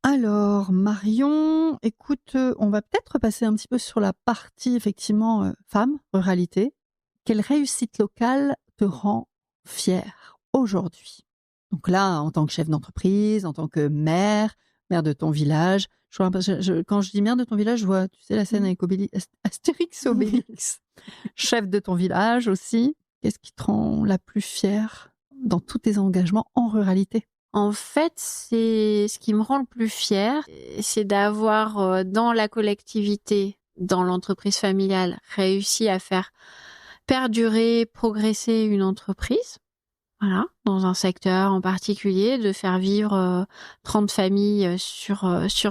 Alors, Marion, écoute, on va peut-être repasser un petit peu sur la partie, effectivement, femme, ruralité. Quelle réussite locale te rend fière aujourd'hui? Donc là, en tant que chef d'entreprise, en tant que mère de ton village. Quand je dis mère de ton village, je vois, tu sais, la scène avec Astérix Obélix. Chef de ton village aussi. Qu'est-ce qui te rend la plus fière dans tous tes engagements en ruralité? En fait, c'est ce qui me rend le plus fière, c'est d'avoir dans la collectivité, dans l'entreprise familiale, réussi à faire perdurer, progresser une entreprise, voilà, dans un secteur en particulier, de faire vivre 30 familles sur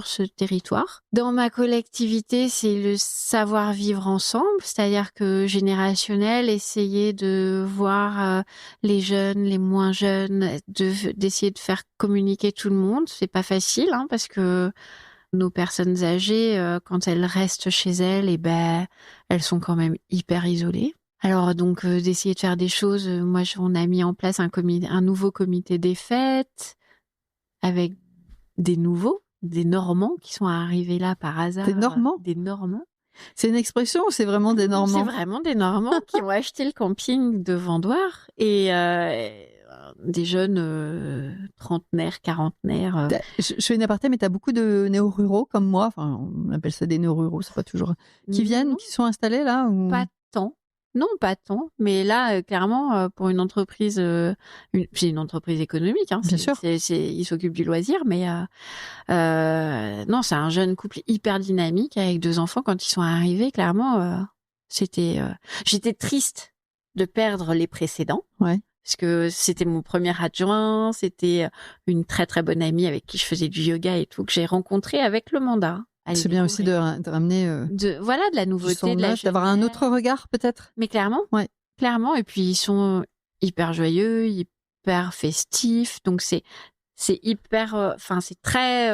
ce territoire. Dans ma collectivité, c'est le savoir vivre ensemble, c'est-à-dire que générationnel, essayer de voir les jeunes, les moins jeunes, d'essayer de faire communiquer tout le monde. C'est pas facile, parce que nos personnes âgées, quand elles restent chez elles, elles sont quand même hyper isolées. Alors donc d'essayer de faire des choses. Moi, on a mis en place un nouveau comité des fêtes avec des Normands qui sont arrivés là par hasard. Des Normands. C'est une expression ou c'est vraiment des Normands? C'est vraiment des Normands qui ont acheté le camping de Vendoire et des jeunes trentenaires, quarantenaires. Je fais une aparté, mais tu as beaucoup de néo-ruraux comme moi. Enfin, on appelle ça des néo-ruraux, c'est pas toujours. Qui viennent, qui sont installés là ou... Pas tant. Non, pas tant. Mais là, clairement, pour une entreprise, c'est une entreprise économique. Bien sûr. Ils s'occupent du loisir, mais non, c'est un jeune couple hyper dynamique avec 2 enfants. Quand ils sont arrivés, clairement, j'étais triste de perdre les précédents. Ouais. Parce que c'était mon premier adjoint, c'était une très très bonne amie avec qui je faisais du yoga et tout, que j'ai rencontré avec le mandat. C'est bien aussi de ramener de la nouveauté, d'avoir un autre regard peut-être. Mais clairement, ouais. Clairement. Et puis ils sont hyper joyeux, hyper festifs, donc c'est hyper, c'est très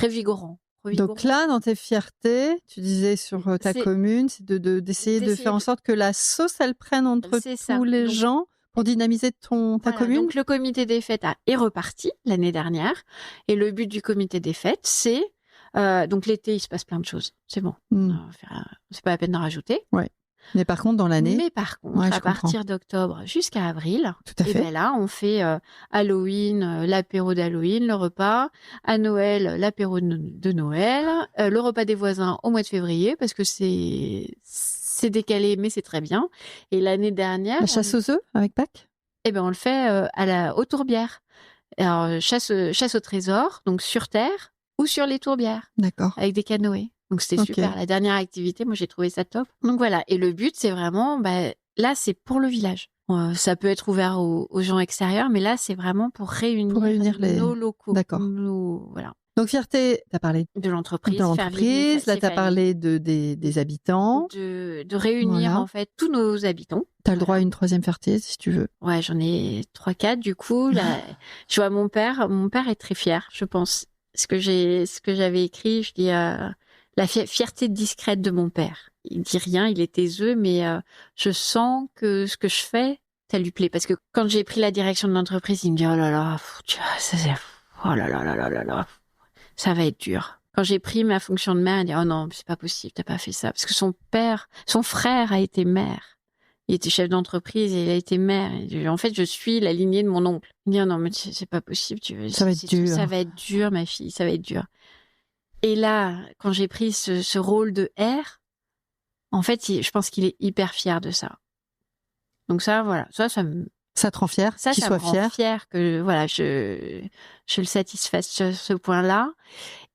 revigorant. Donc là, dans tes fiertés, tu disais sur ta commune, c'est d'essayer de faire en sorte que la sauce elle prenne entre tous les gens. Pour dynamiser ta commune. Donc le comité des fêtes est reparti l'année dernière. Et le but du comité des fêtes, c'est... donc l'été, il se passe plein de choses. C'est bon. C'est pas la peine d'en rajouter. Ouais. Mais par contre, dans l'année... à partir d'octobre jusqu'à avril, tout à fait. Là, on fait Halloween, l'apéro d'Halloween, le repas. À Noël, l'apéro de Noël. Le repas des voisins au mois de février, parce que c'est décalé, mais c'est très bien. Et l'année dernière... La chasse aux œufs avec Pâques? On le fait aux tourbières. Alors, chasse au trésor, donc sur terre ou sur les tourbières. D'accord. Avec des canoës. Donc, c'était super. La dernière activité, moi, j'ai trouvé ça top. Donc, voilà. Et le but, c'est vraiment... là, c'est pour le village. Ça peut être ouvert aux gens extérieurs, mais là, c'est vraiment pour réunir nos locaux. D'accord. Voilà. Donc, fierté, tu as parlé de l'entreprise. Là, tu as parlé des habitants. De réunir, en fait, tous nos habitants. Tu as le droit à une 3e fierté, si tu veux. Ouais, j'en ai 3-4. Du coup, là, je vois mon père. Mon père est très fier, je pense. Ce que j'avais écrit, je dis la fierté discrète de mon père. Il dit rien, il est taiseux, mais je sens que ce que je fais, ça lui plaît. Parce que quand j'ai pris la direction de l'entreprise, il me dit oh là là, oh là là là là là là. Ça va être dur. Quand j'ai pris ma fonction de mère, elle dit oh non, c'est pas possible, t'as pas fait ça. Parce que son frère a été maire. Il était chef d'entreprise et il a été maire. Et en fait, je suis la lignée de mon oncle. Il me dit, non, mais c'est pas possible. Ça va être dur. Ça va être dur, ma fille. Ça va être dur. Et là, quand j'ai pris ce rôle de R, en fait, je pense qu'il est hyper fier de ça. Donc ça, voilà. Ça te rend fier qu'il soit fier. Fier que, voilà, je le satisfasse sur ce point-là.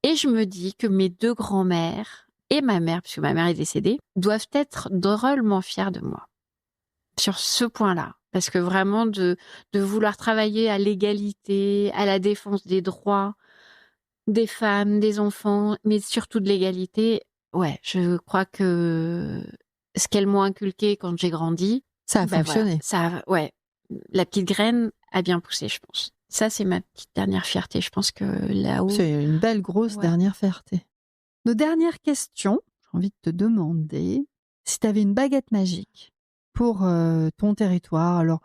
Et je me dis que mes 2 grands-mères et ma mère, puisque ma mère est décédée, doivent être drôlement fiers de moi. Sur ce point-là. Parce que vraiment, de vouloir travailler à l'égalité, à la défense des droits des femmes, des enfants, mais surtout de l'égalité, ouais, je crois que ce qu'elles m'ont inculqué quand j'ai grandi, ça a fonctionné. Voilà, ouais, la petite graine a bien poussé, je pense. Ça, c'est ma petite dernière fierté. Je pense que là-haut... C'est une belle, grosse dernière fierté. Nos dernières questions, j'ai envie de te demander si tu avais une baguette magique pour ton territoire. Alors,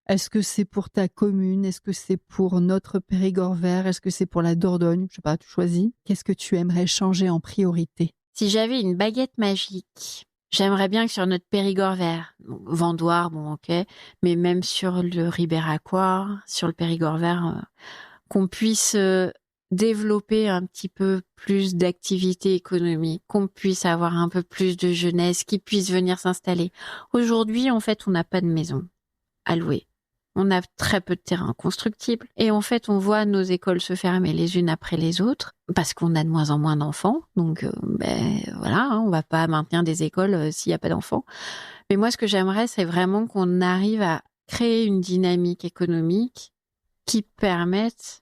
est-ce que c'est pour ta commune? Est-ce que c'est pour notre Périgord vert? Est-ce que c'est pour la Dordogne? Je sais pas, tu choisis. Qu'est-ce que tu aimerais changer en priorité? Si j'avais une baguette magique, j'aimerais bien que sur notre Périgord vert, Vendoire, bon ok, mais même sur le Ribéracois, sur le Périgord vert, qu'on puisse développer un petit peu plus d'activités économiques, qu'on puisse avoir un peu plus de jeunesse qui puisse venir s'installer. Aujourd'hui, en fait, on n'a pas de maison à louer. On a très peu de terrain constructible. Et en fait, on voit nos écoles se fermer les unes après les autres parce qu'on a de moins en moins d'enfants. Donc, voilà, hein, on va pas maintenir des écoles s'il n'y a pas d'enfants. Mais moi, ce que j'aimerais, c'est vraiment qu'on arrive à créer une dynamique économique qui permette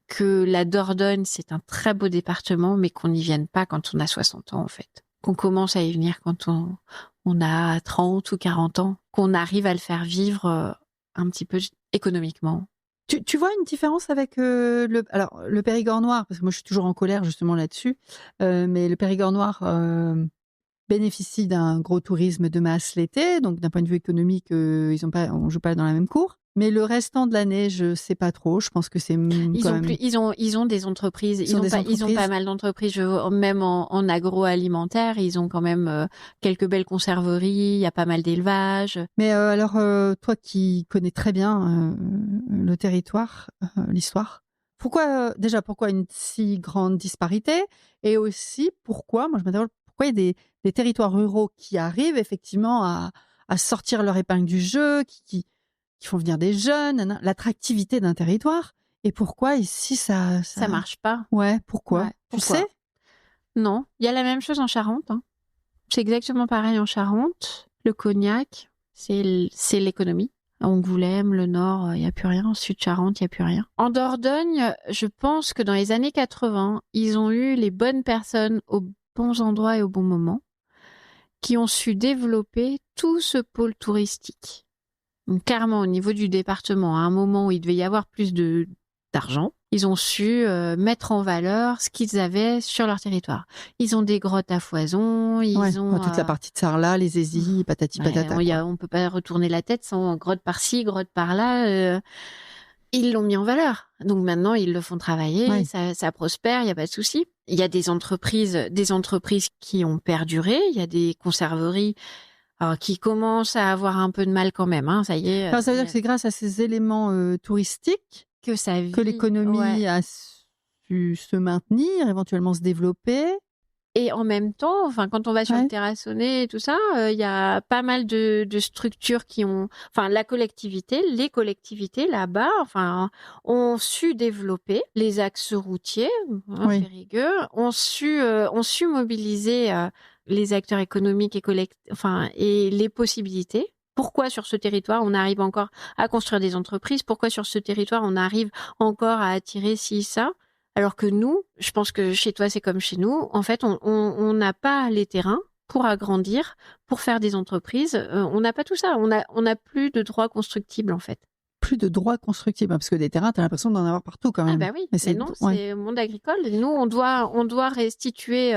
que la Dordogne, c'est un très beau département, mais qu'on n'y vienne pas quand on a 60 ans, en fait. Qu'on commence à y venir quand on a 30 ou 40 ans. Qu'on arrive à le faire vivre un petit peu économiquement. Tu vois une différence avec le Périgord noir, parce que moi je suis toujours en colère justement là-dessus, mais le Périgord noir bénéficie d'un gros tourisme de masse l'été, donc d'un point de vue économique, on joue pas dans la même cour. Mais le restant de l'année, je sais pas trop. Je pense que c'est ils ont des entreprises. Ils ont pas mal d'entreprises. Même en agroalimentaire, ils ont quand même quelques belles conserveries. Il y a pas mal d'élevages. Mais alors, toi qui connais très bien le territoire, l'histoire, pourquoi une si grande disparité? Et aussi, pourquoi il y a des territoires ruraux qui arrivent effectivement à sortir leur épingle du jeu, qui font venir des jeunes, l'attractivité d'un territoire. Et pourquoi ici ça marche pas? Ouais, pourquoi? Tu sais? Non, il y a la même chose en Charente. Hein. C'est exactement pareil en Charente. Le cognac, c'est l'économie. À Angoulême, le Nord, il n'y a plus rien. En Sud-Charente, il n'y a plus rien. En Dordogne, je pense que dans les années 80, ils ont eu les bonnes personnes aux bons endroits et au bon moment qui ont su développer tout ce pôle touristique. Donc, clairement, au niveau du département, à un moment où il devait y avoir plus d'argent, ils ont su mettre en valeur ce qu'ils avaient sur leur territoire. Ils ont des grottes à foison, ils ont... toute la partie de Sarlat, les Zézis, patati patata. On peut pas retourner la tête sans grotte par-ci, grotte par-là. Ils l'ont mis en valeur. Donc maintenant, ils le font travailler, ça prospère, il n'y a pas de souci. Il y a des entreprises qui ont perduré, il y a des conserveries qui commence à avoir un peu de mal quand même, hein, ça y est. Ça veut dire que c'est grâce à ces éléments touristiques que l'économie a su se maintenir, éventuellement se développer. Et en même temps, enfin, quand on va sur le Terrassonnais et tout ça, il y a pas mal de structures qui ont, enfin, les collectivités là-bas, enfin, ont su développer les axes routiers, Périgueux, ont su mobiliser les acteurs économiques et les possibilités. Pourquoi sur ce territoire on arrive encore à construire des entreprises? Pourquoi sur ce territoire on arrive encore à attirer ci, ça? Alors que nous, je pense que chez toi c'est comme chez nous, en fait on n'a pas les terrains pour agrandir, pour faire des entreprises. On n'a pas tout ça. On n'a plus de droits constructibles en fait. Plus de droits constructibles, parce que des terrains, tu as l'impression d'en avoir partout quand même. Ah bah oui, mais non, c'est le monde agricole. Nous, on doit restituer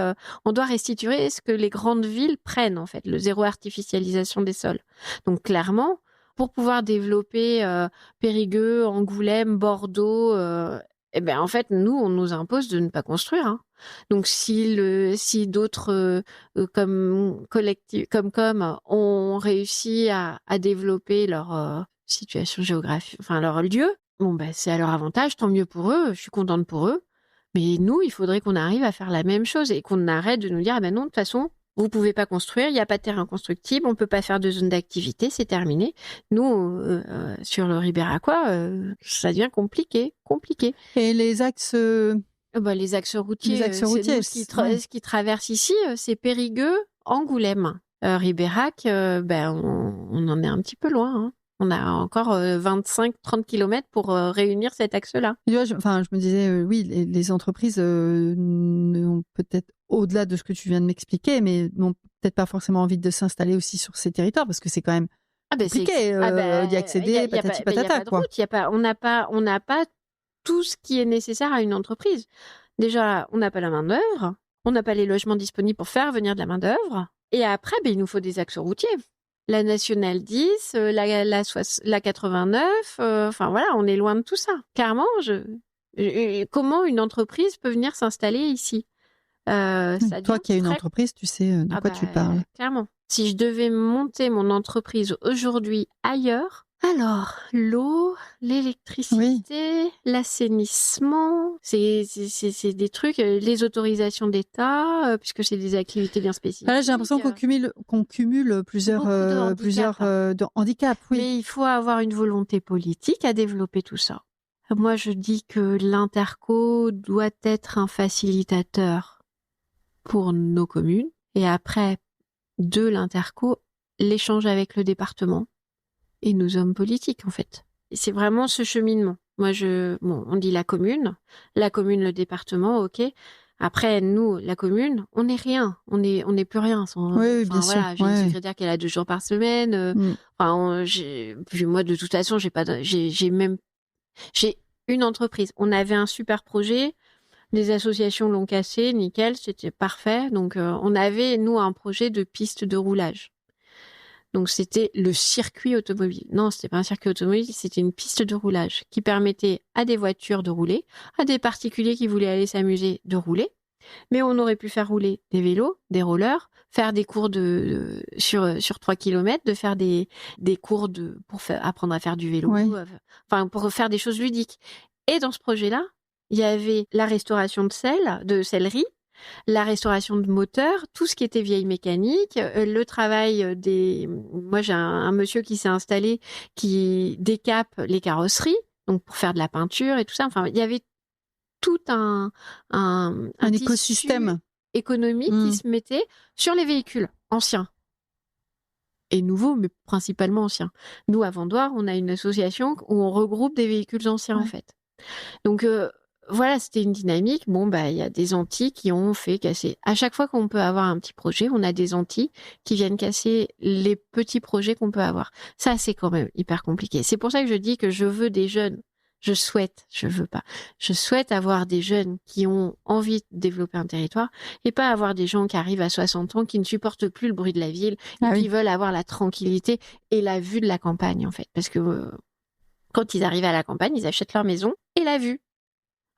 ce que les grandes villes prennent en fait, le zéro artificialisation des sols. Donc clairement, pour pouvoir développer Périgueux, Angoulême, Bordeaux, Eh ben, en fait, nous, on nous impose de ne pas construire, hein. Donc, si d'autres comme ont réussi à développer leur situation géographique, enfin leur lieu, bon, ben, c'est à leur avantage, tant mieux pour eux, je suis contente pour eux. Mais nous, il faudrait qu'on arrive à faire la même chose et qu'on arrête de nous dire, ah ben non, de toute façon, vous pouvez pas construire, il n'y a pas de terrain constructible, on peut pas faire de zone d'activité, c'est terminé. Nous, sur le Ribéracois, ça devient compliqué. Et les axes, Les axes routiers, c'est nous, ce qui traverse ici, c'est Périgueux, Angoulême. Ribérac, on en est un petit peu loin, hein. On a encore 25-30 kilomètres pour réunir cet axe-là. Tu vois, je me disais, oui, les entreprises n'ont peut-être, au-delà de ce que tu viens de m'expliquer, mais n'ont peut-être pas forcément envie de s'installer aussi sur ces territoires, parce que c'est quand même compliqué d'y accéder, patati patata, quoi. On n'a pas tout ce qui est nécessaire à une entreprise. Déjà, on n'a pas la main-d'œuvre, on n'a pas les logements disponibles pour faire venir de la main-d'œuvre, et après, il nous faut des axes routiers. La nationale 10, la 89, voilà, on est loin de tout ça. Clairement, comment une entreprise peut venir s'installer ici? Toi qui as une entreprise, tu sais de quoi tu parles. Clairement. Si je devais monter mon entreprise aujourd'hui ailleurs, alors l'eau, l'électricité, l'assainissement, c'est des trucs, les autorisations d'État, puisque c'est des activités bien spécifiques. Là, j'ai l'impression qu'on cumule plusieurs handicaps. Oui. Mais il faut avoir une volonté politique à développer tout ça. Moi, je dis que l'Interco doit être un facilitateur pour nos communes, et après, de l'Interco, l'échange avec le département et nos hommes politiques, en fait. Et c'est vraiment ce cheminement. Moi, on dit la commune, le département, ok. Après, nous, la commune, on n'est rien. On n'est plus rien. Oui, bien sûr. J'ai une secrétaire qui est là 2 jours par semaine. Puis moi, de toute façon, j'ai une entreprise. On avait un super projet. Les associations l'ont cassé, nickel, c'était parfait. Donc, on avait, nous, un projet de piste de roulage. Donc, c'était le circuit automobile. Non, c'était pas un circuit automobile, c'était une piste de roulage qui permettait à des voitures de rouler, à des particuliers qui voulaient aller s'amuser de rouler. Mais on aurait pu faire rouler des vélos, des rollers, faire des cours sur 3 kilomètres, de faire des cours pour apprendre à faire du vélo, pour faire des choses ludiques. Et dans ce projet-là, il y avait la restauration de sellerie, la restauration de moteurs, tout ce qui était vieille mécanique, le travail Moi, j'ai un monsieur qui s'est installé, qui décape les carrosseries, donc pour faire de la peinture et tout ça. Enfin, il y avait tout un écosystème économique qui se mettait sur les véhicules anciens. Et nouveaux, mais principalement anciens. Nous, à Vendoire, on a une association où on regroupe des véhicules anciens, en fait. Donc, voilà, c'était une dynamique. Il y a des Antilles qui ont fait casser. À chaque fois qu'on peut avoir un petit projet, on a des Antilles qui viennent casser les petits projets qu'on peut avoir. Ça, c'est quand même hyper compliqué. C'est pour ça que je dis que je veux des jeunes. Je souhaite avoir des jeunes qui ont envie de développer un territoire et pas avoir des gens qui arrivent à 60 ans, qui ne supportent plus le bruit de la ville et qui veulent avoir la tranquillité et la vue de la campagne, en fait. Parce que quand ils arrivent à la campagne, ils achètent leur maison et la vue.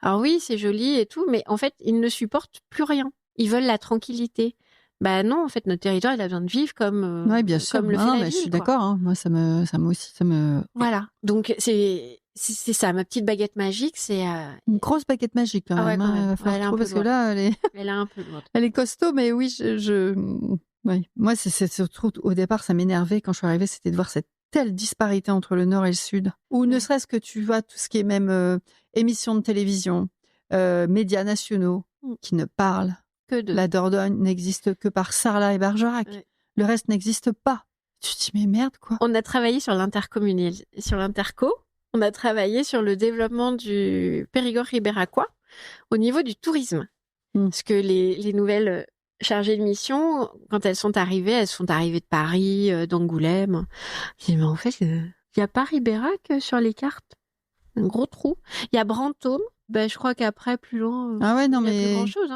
Alors oui, c'est joli et tout, mais en fait, ils ne supportent plus rien. Ils veulent la tranquillité. Non, en fait, notre territoire, il a besoin de vivre comme bien sûr. comme le fait la ville. Je suis d'accord. Hein. Moi, ça me. Voilà. Donc c'est ça, ma petite baguette magique, c'est une grosse baguette magique quand même. Parce que là, elle est un peu lourde. Elle est costaud, mais oui, oui. Moi, c'est surtout au départ, ça m'énervait quand je suis arrivée, c'était de voir cette telle disparité entre le nord et le sud. Ou ne serait-ce que tu vois tout ce qui est même émissions de télévision, médias nationaux qui ne parlent que de. La Dordogne n'existe que par Sarlat et Bergerac. Ouais. Le reste n'existe pas. Tu te dis, mais merde, quoi. On a travaillé sur l'Interco. On a travaillé sur le développement du Périgord ribéracois au niveau du tourisme. Parce que les nouvelles chargées de mission, quand elles sont arrivées de Paris, d'Angoulême. J'ai dit, mais en fait, il n'y a pas Ribérac sur les cartes. Un gros trou. Il y a Brantôme. Je crois qu'après, plus loin, il n'y a plus grand-chose.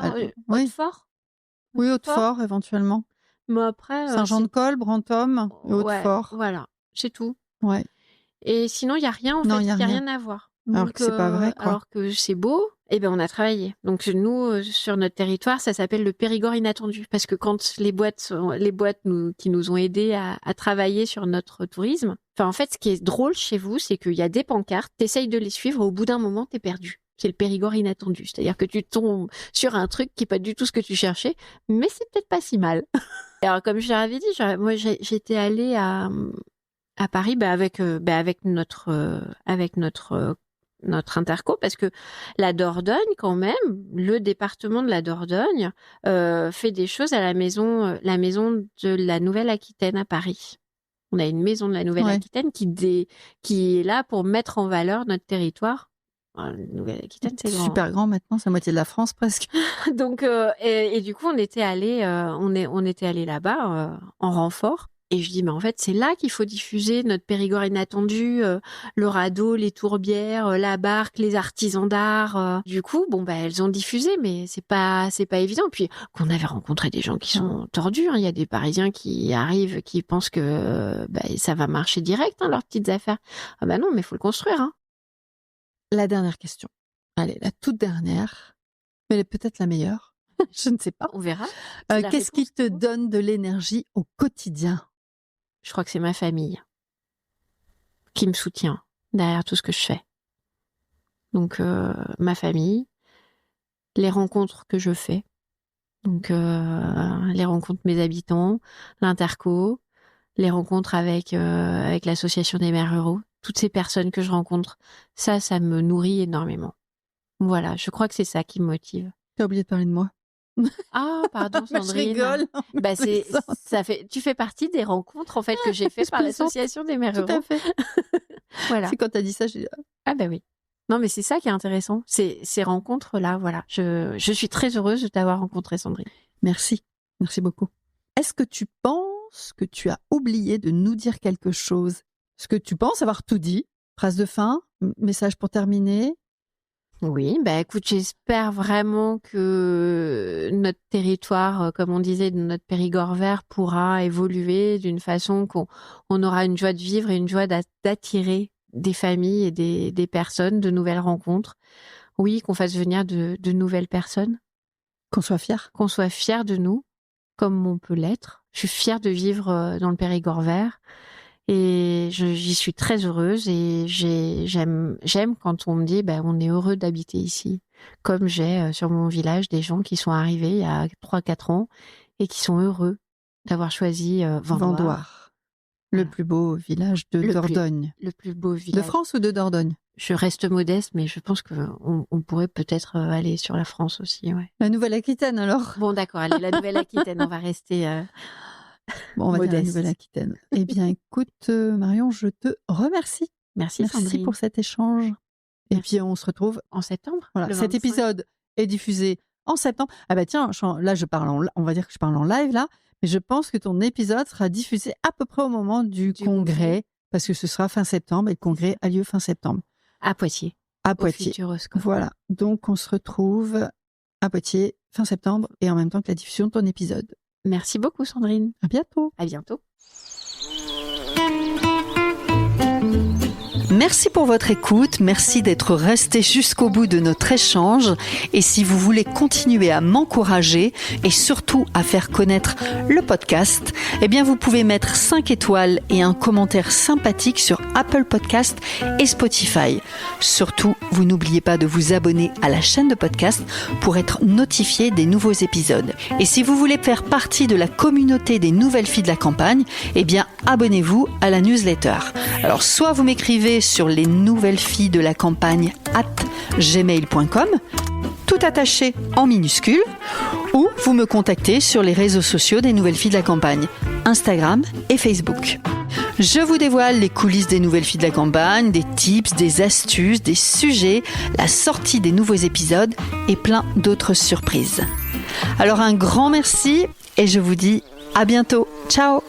Hautefort. Oui, Hautefort, éventuellement. Mais après, Saint-Jean-de-Col, Brantôme et Hautefort. Voilà, c'est tout. Ouais. Et sinon, il n'y a rien, en fait. Il n'y a rien à voir. Alors que c'est pas vrai, quoi. Alors que c'est beau, eh ben on a travaillé. Donc nous, sur notre territoire, ça s'appelle le Périgord inattendu, parce que quand les boîtes qui nous ont aidés à travailler sur notre tourisme, enfin en fait, ce qui est drôle chez vous, c'est qu'il y a des pancartes, t'essayes de les suivre, au bout d'un moment, t'es perdu. C'est le Périgord inattendu, c'est-à-dire que tu tombes sur un truc qui est pas du tout ce que tu cherchais, mais c'est peut-être pas si mal. Alors comme je l'avais dit, moi j'étais allée à Paris avec notre interco, parce que la Dordogne, quand même, le département de la Dordogne fait des choses à la maison de la Nouvelle-Aquitaine à Paris. On a une maison de la Nouvelle-Aquitaine qui est là pour mettre en valeur notre territoire. La Nouvelle-Aquitaine, c'est grand. Super grand maintenant, c'est la moitié de la France presque. Donc, et du coup, on était allé là-bas en renfort. Et je dis, mais en fait, c'est là qu'il faut diffuser notre Périgord inattendu, le radeau, les tourbières, la barque, les artisans d'art. Du coup, elles ont diffusé, mais c'est pas évident. Puis, qu'on avait rencontré des gens qui sont tordus. Il y a des Parisiens qui arrivent, qui pensent que ça va marcher direct, leurs petites affaires. Ah non, mais il faut le construire. La dernière question. Allez, la toute dernière, mais elle est peut-être la meilleure. Je ne sais pas. On verra. Qu'est-ce qui te donne de l'énergie au quotidien ? Je crois que c'est ma famille qui me soutient derrière tout ce que je fais. Donc, ma famille, les rencontres que je fais, donc les rencontres mes habitants, l'interco, les rencontres avec l'association des maires ruraux, toutes ces personnes que je rencontre, ça me nourrit énormément. Voilà, je crois que c'est ça qui me motive. T'as oublié de parler de moi. Ah, pardon, Sandrine. Je rigole. Tu fais partie des rencontres, en fait, que j'ai fait par l'association des maires ruraux. Tout à fait. Voilà. C'est quand t'as dit ça, j'ai dit... Ah oui. Non, mais c'est ça qui est intéressant. Ces rencontres-là, voilà. Je suis très heureuse de t'avoir rencontrée, Sandrine. Merci. Merci beaucoup. Est-ce que tu penses que tu as oublié de nous dire quelque chose ? Est-ce que tu penses avoir tout dit ? Phrase de fin, message pour terminer ? Oui, écoute, j'espère vraiment que notre territoire, comme on disait, notre Périgord vert pourra évoluer d'une façon qu'on aura une joie de vivre et une joie d'attirer des familles et des personnes, de nouvelles rencontres. Oui, qu'on fasse venir de nouvelles personnes. Qu'on soit fiers. Qu'on soit fiers de nous, comme on peut l'être. Je suis fière de vivre dans le Périgord vert. Et j'y suis très heureuse et j'aime quand on me dit on est heureux d'habiter ici. Comme j'ai sur mon village des gens qui sont arrivés il y a 3-4 ans et qui sont heureux d'avoir choisi Vendoire. Le plus beau village de Dordogne. Le plus beau village. De France ou de Dordogne ? Je reste modeste, mais je pense qu'on pourrait peut-être aller sur la France aussi. Ouais. La Nouvelle-Aquitaine alors ? Bon d'accord, allez, la Nouvelle-Aquitaine, on va rester... Bon, on va dire la Nouvelle-Aquitaine. Eh bien, écoute, Marion, je te remercie. Merci Sandrine. Pour cet échange. Et puis, on se retrouve en septembre. Voilà, cet épisode est diffusé en septembre. Ah bah tiens, là, on va dire que je parle en live, là, mais je pense que ton épisode sera diffusé à peu près au moment du congrès, parce que ce sera fin septembre, et le congrès a lieu fin septembre. À Poitiers. À Poitiers. Voilà, donc on se retrouve à Poitiers fin septembre, et en même temps que la diffusion de ton épisode. Merci beaucoup, Sandrine. À bientôt. À bientôt. Merci pour votre écoute, merci d'être resté jusqu'au bout de notre échange et si vous voulez continuer à m'encourager et surtout à faire connaître le podcast, eh bien vous pouvez mettre 5 étoiles et un commentaire sympathique sur Apple Podcast et Spotify. Surtout, vous n'oubliez pas de vous abonner à la chaîne de podcast pour être notifié des nouveaux épisodes. Et si vous voulez faire partie de la communauté des nouvelles filles de la campagne, eh bien abonnez-vous à la newsletter. Alors soit vous m'écrivez sur les nouvelles filles de la campagne @gmail.com, tout attaché en minuscules, ou vous me contactez sur les réseaux sociaux des nouvelles filles de la campagne, Instagram et Facebook. Je vous dévoile les coulisses des nouvelles filles de la campagne, des tips, des astuces, des sujets, la sortie des nouveaux épisodes et plein d'autres surprises. Alors un grand merci et je vous dis à bientôt. Ciao!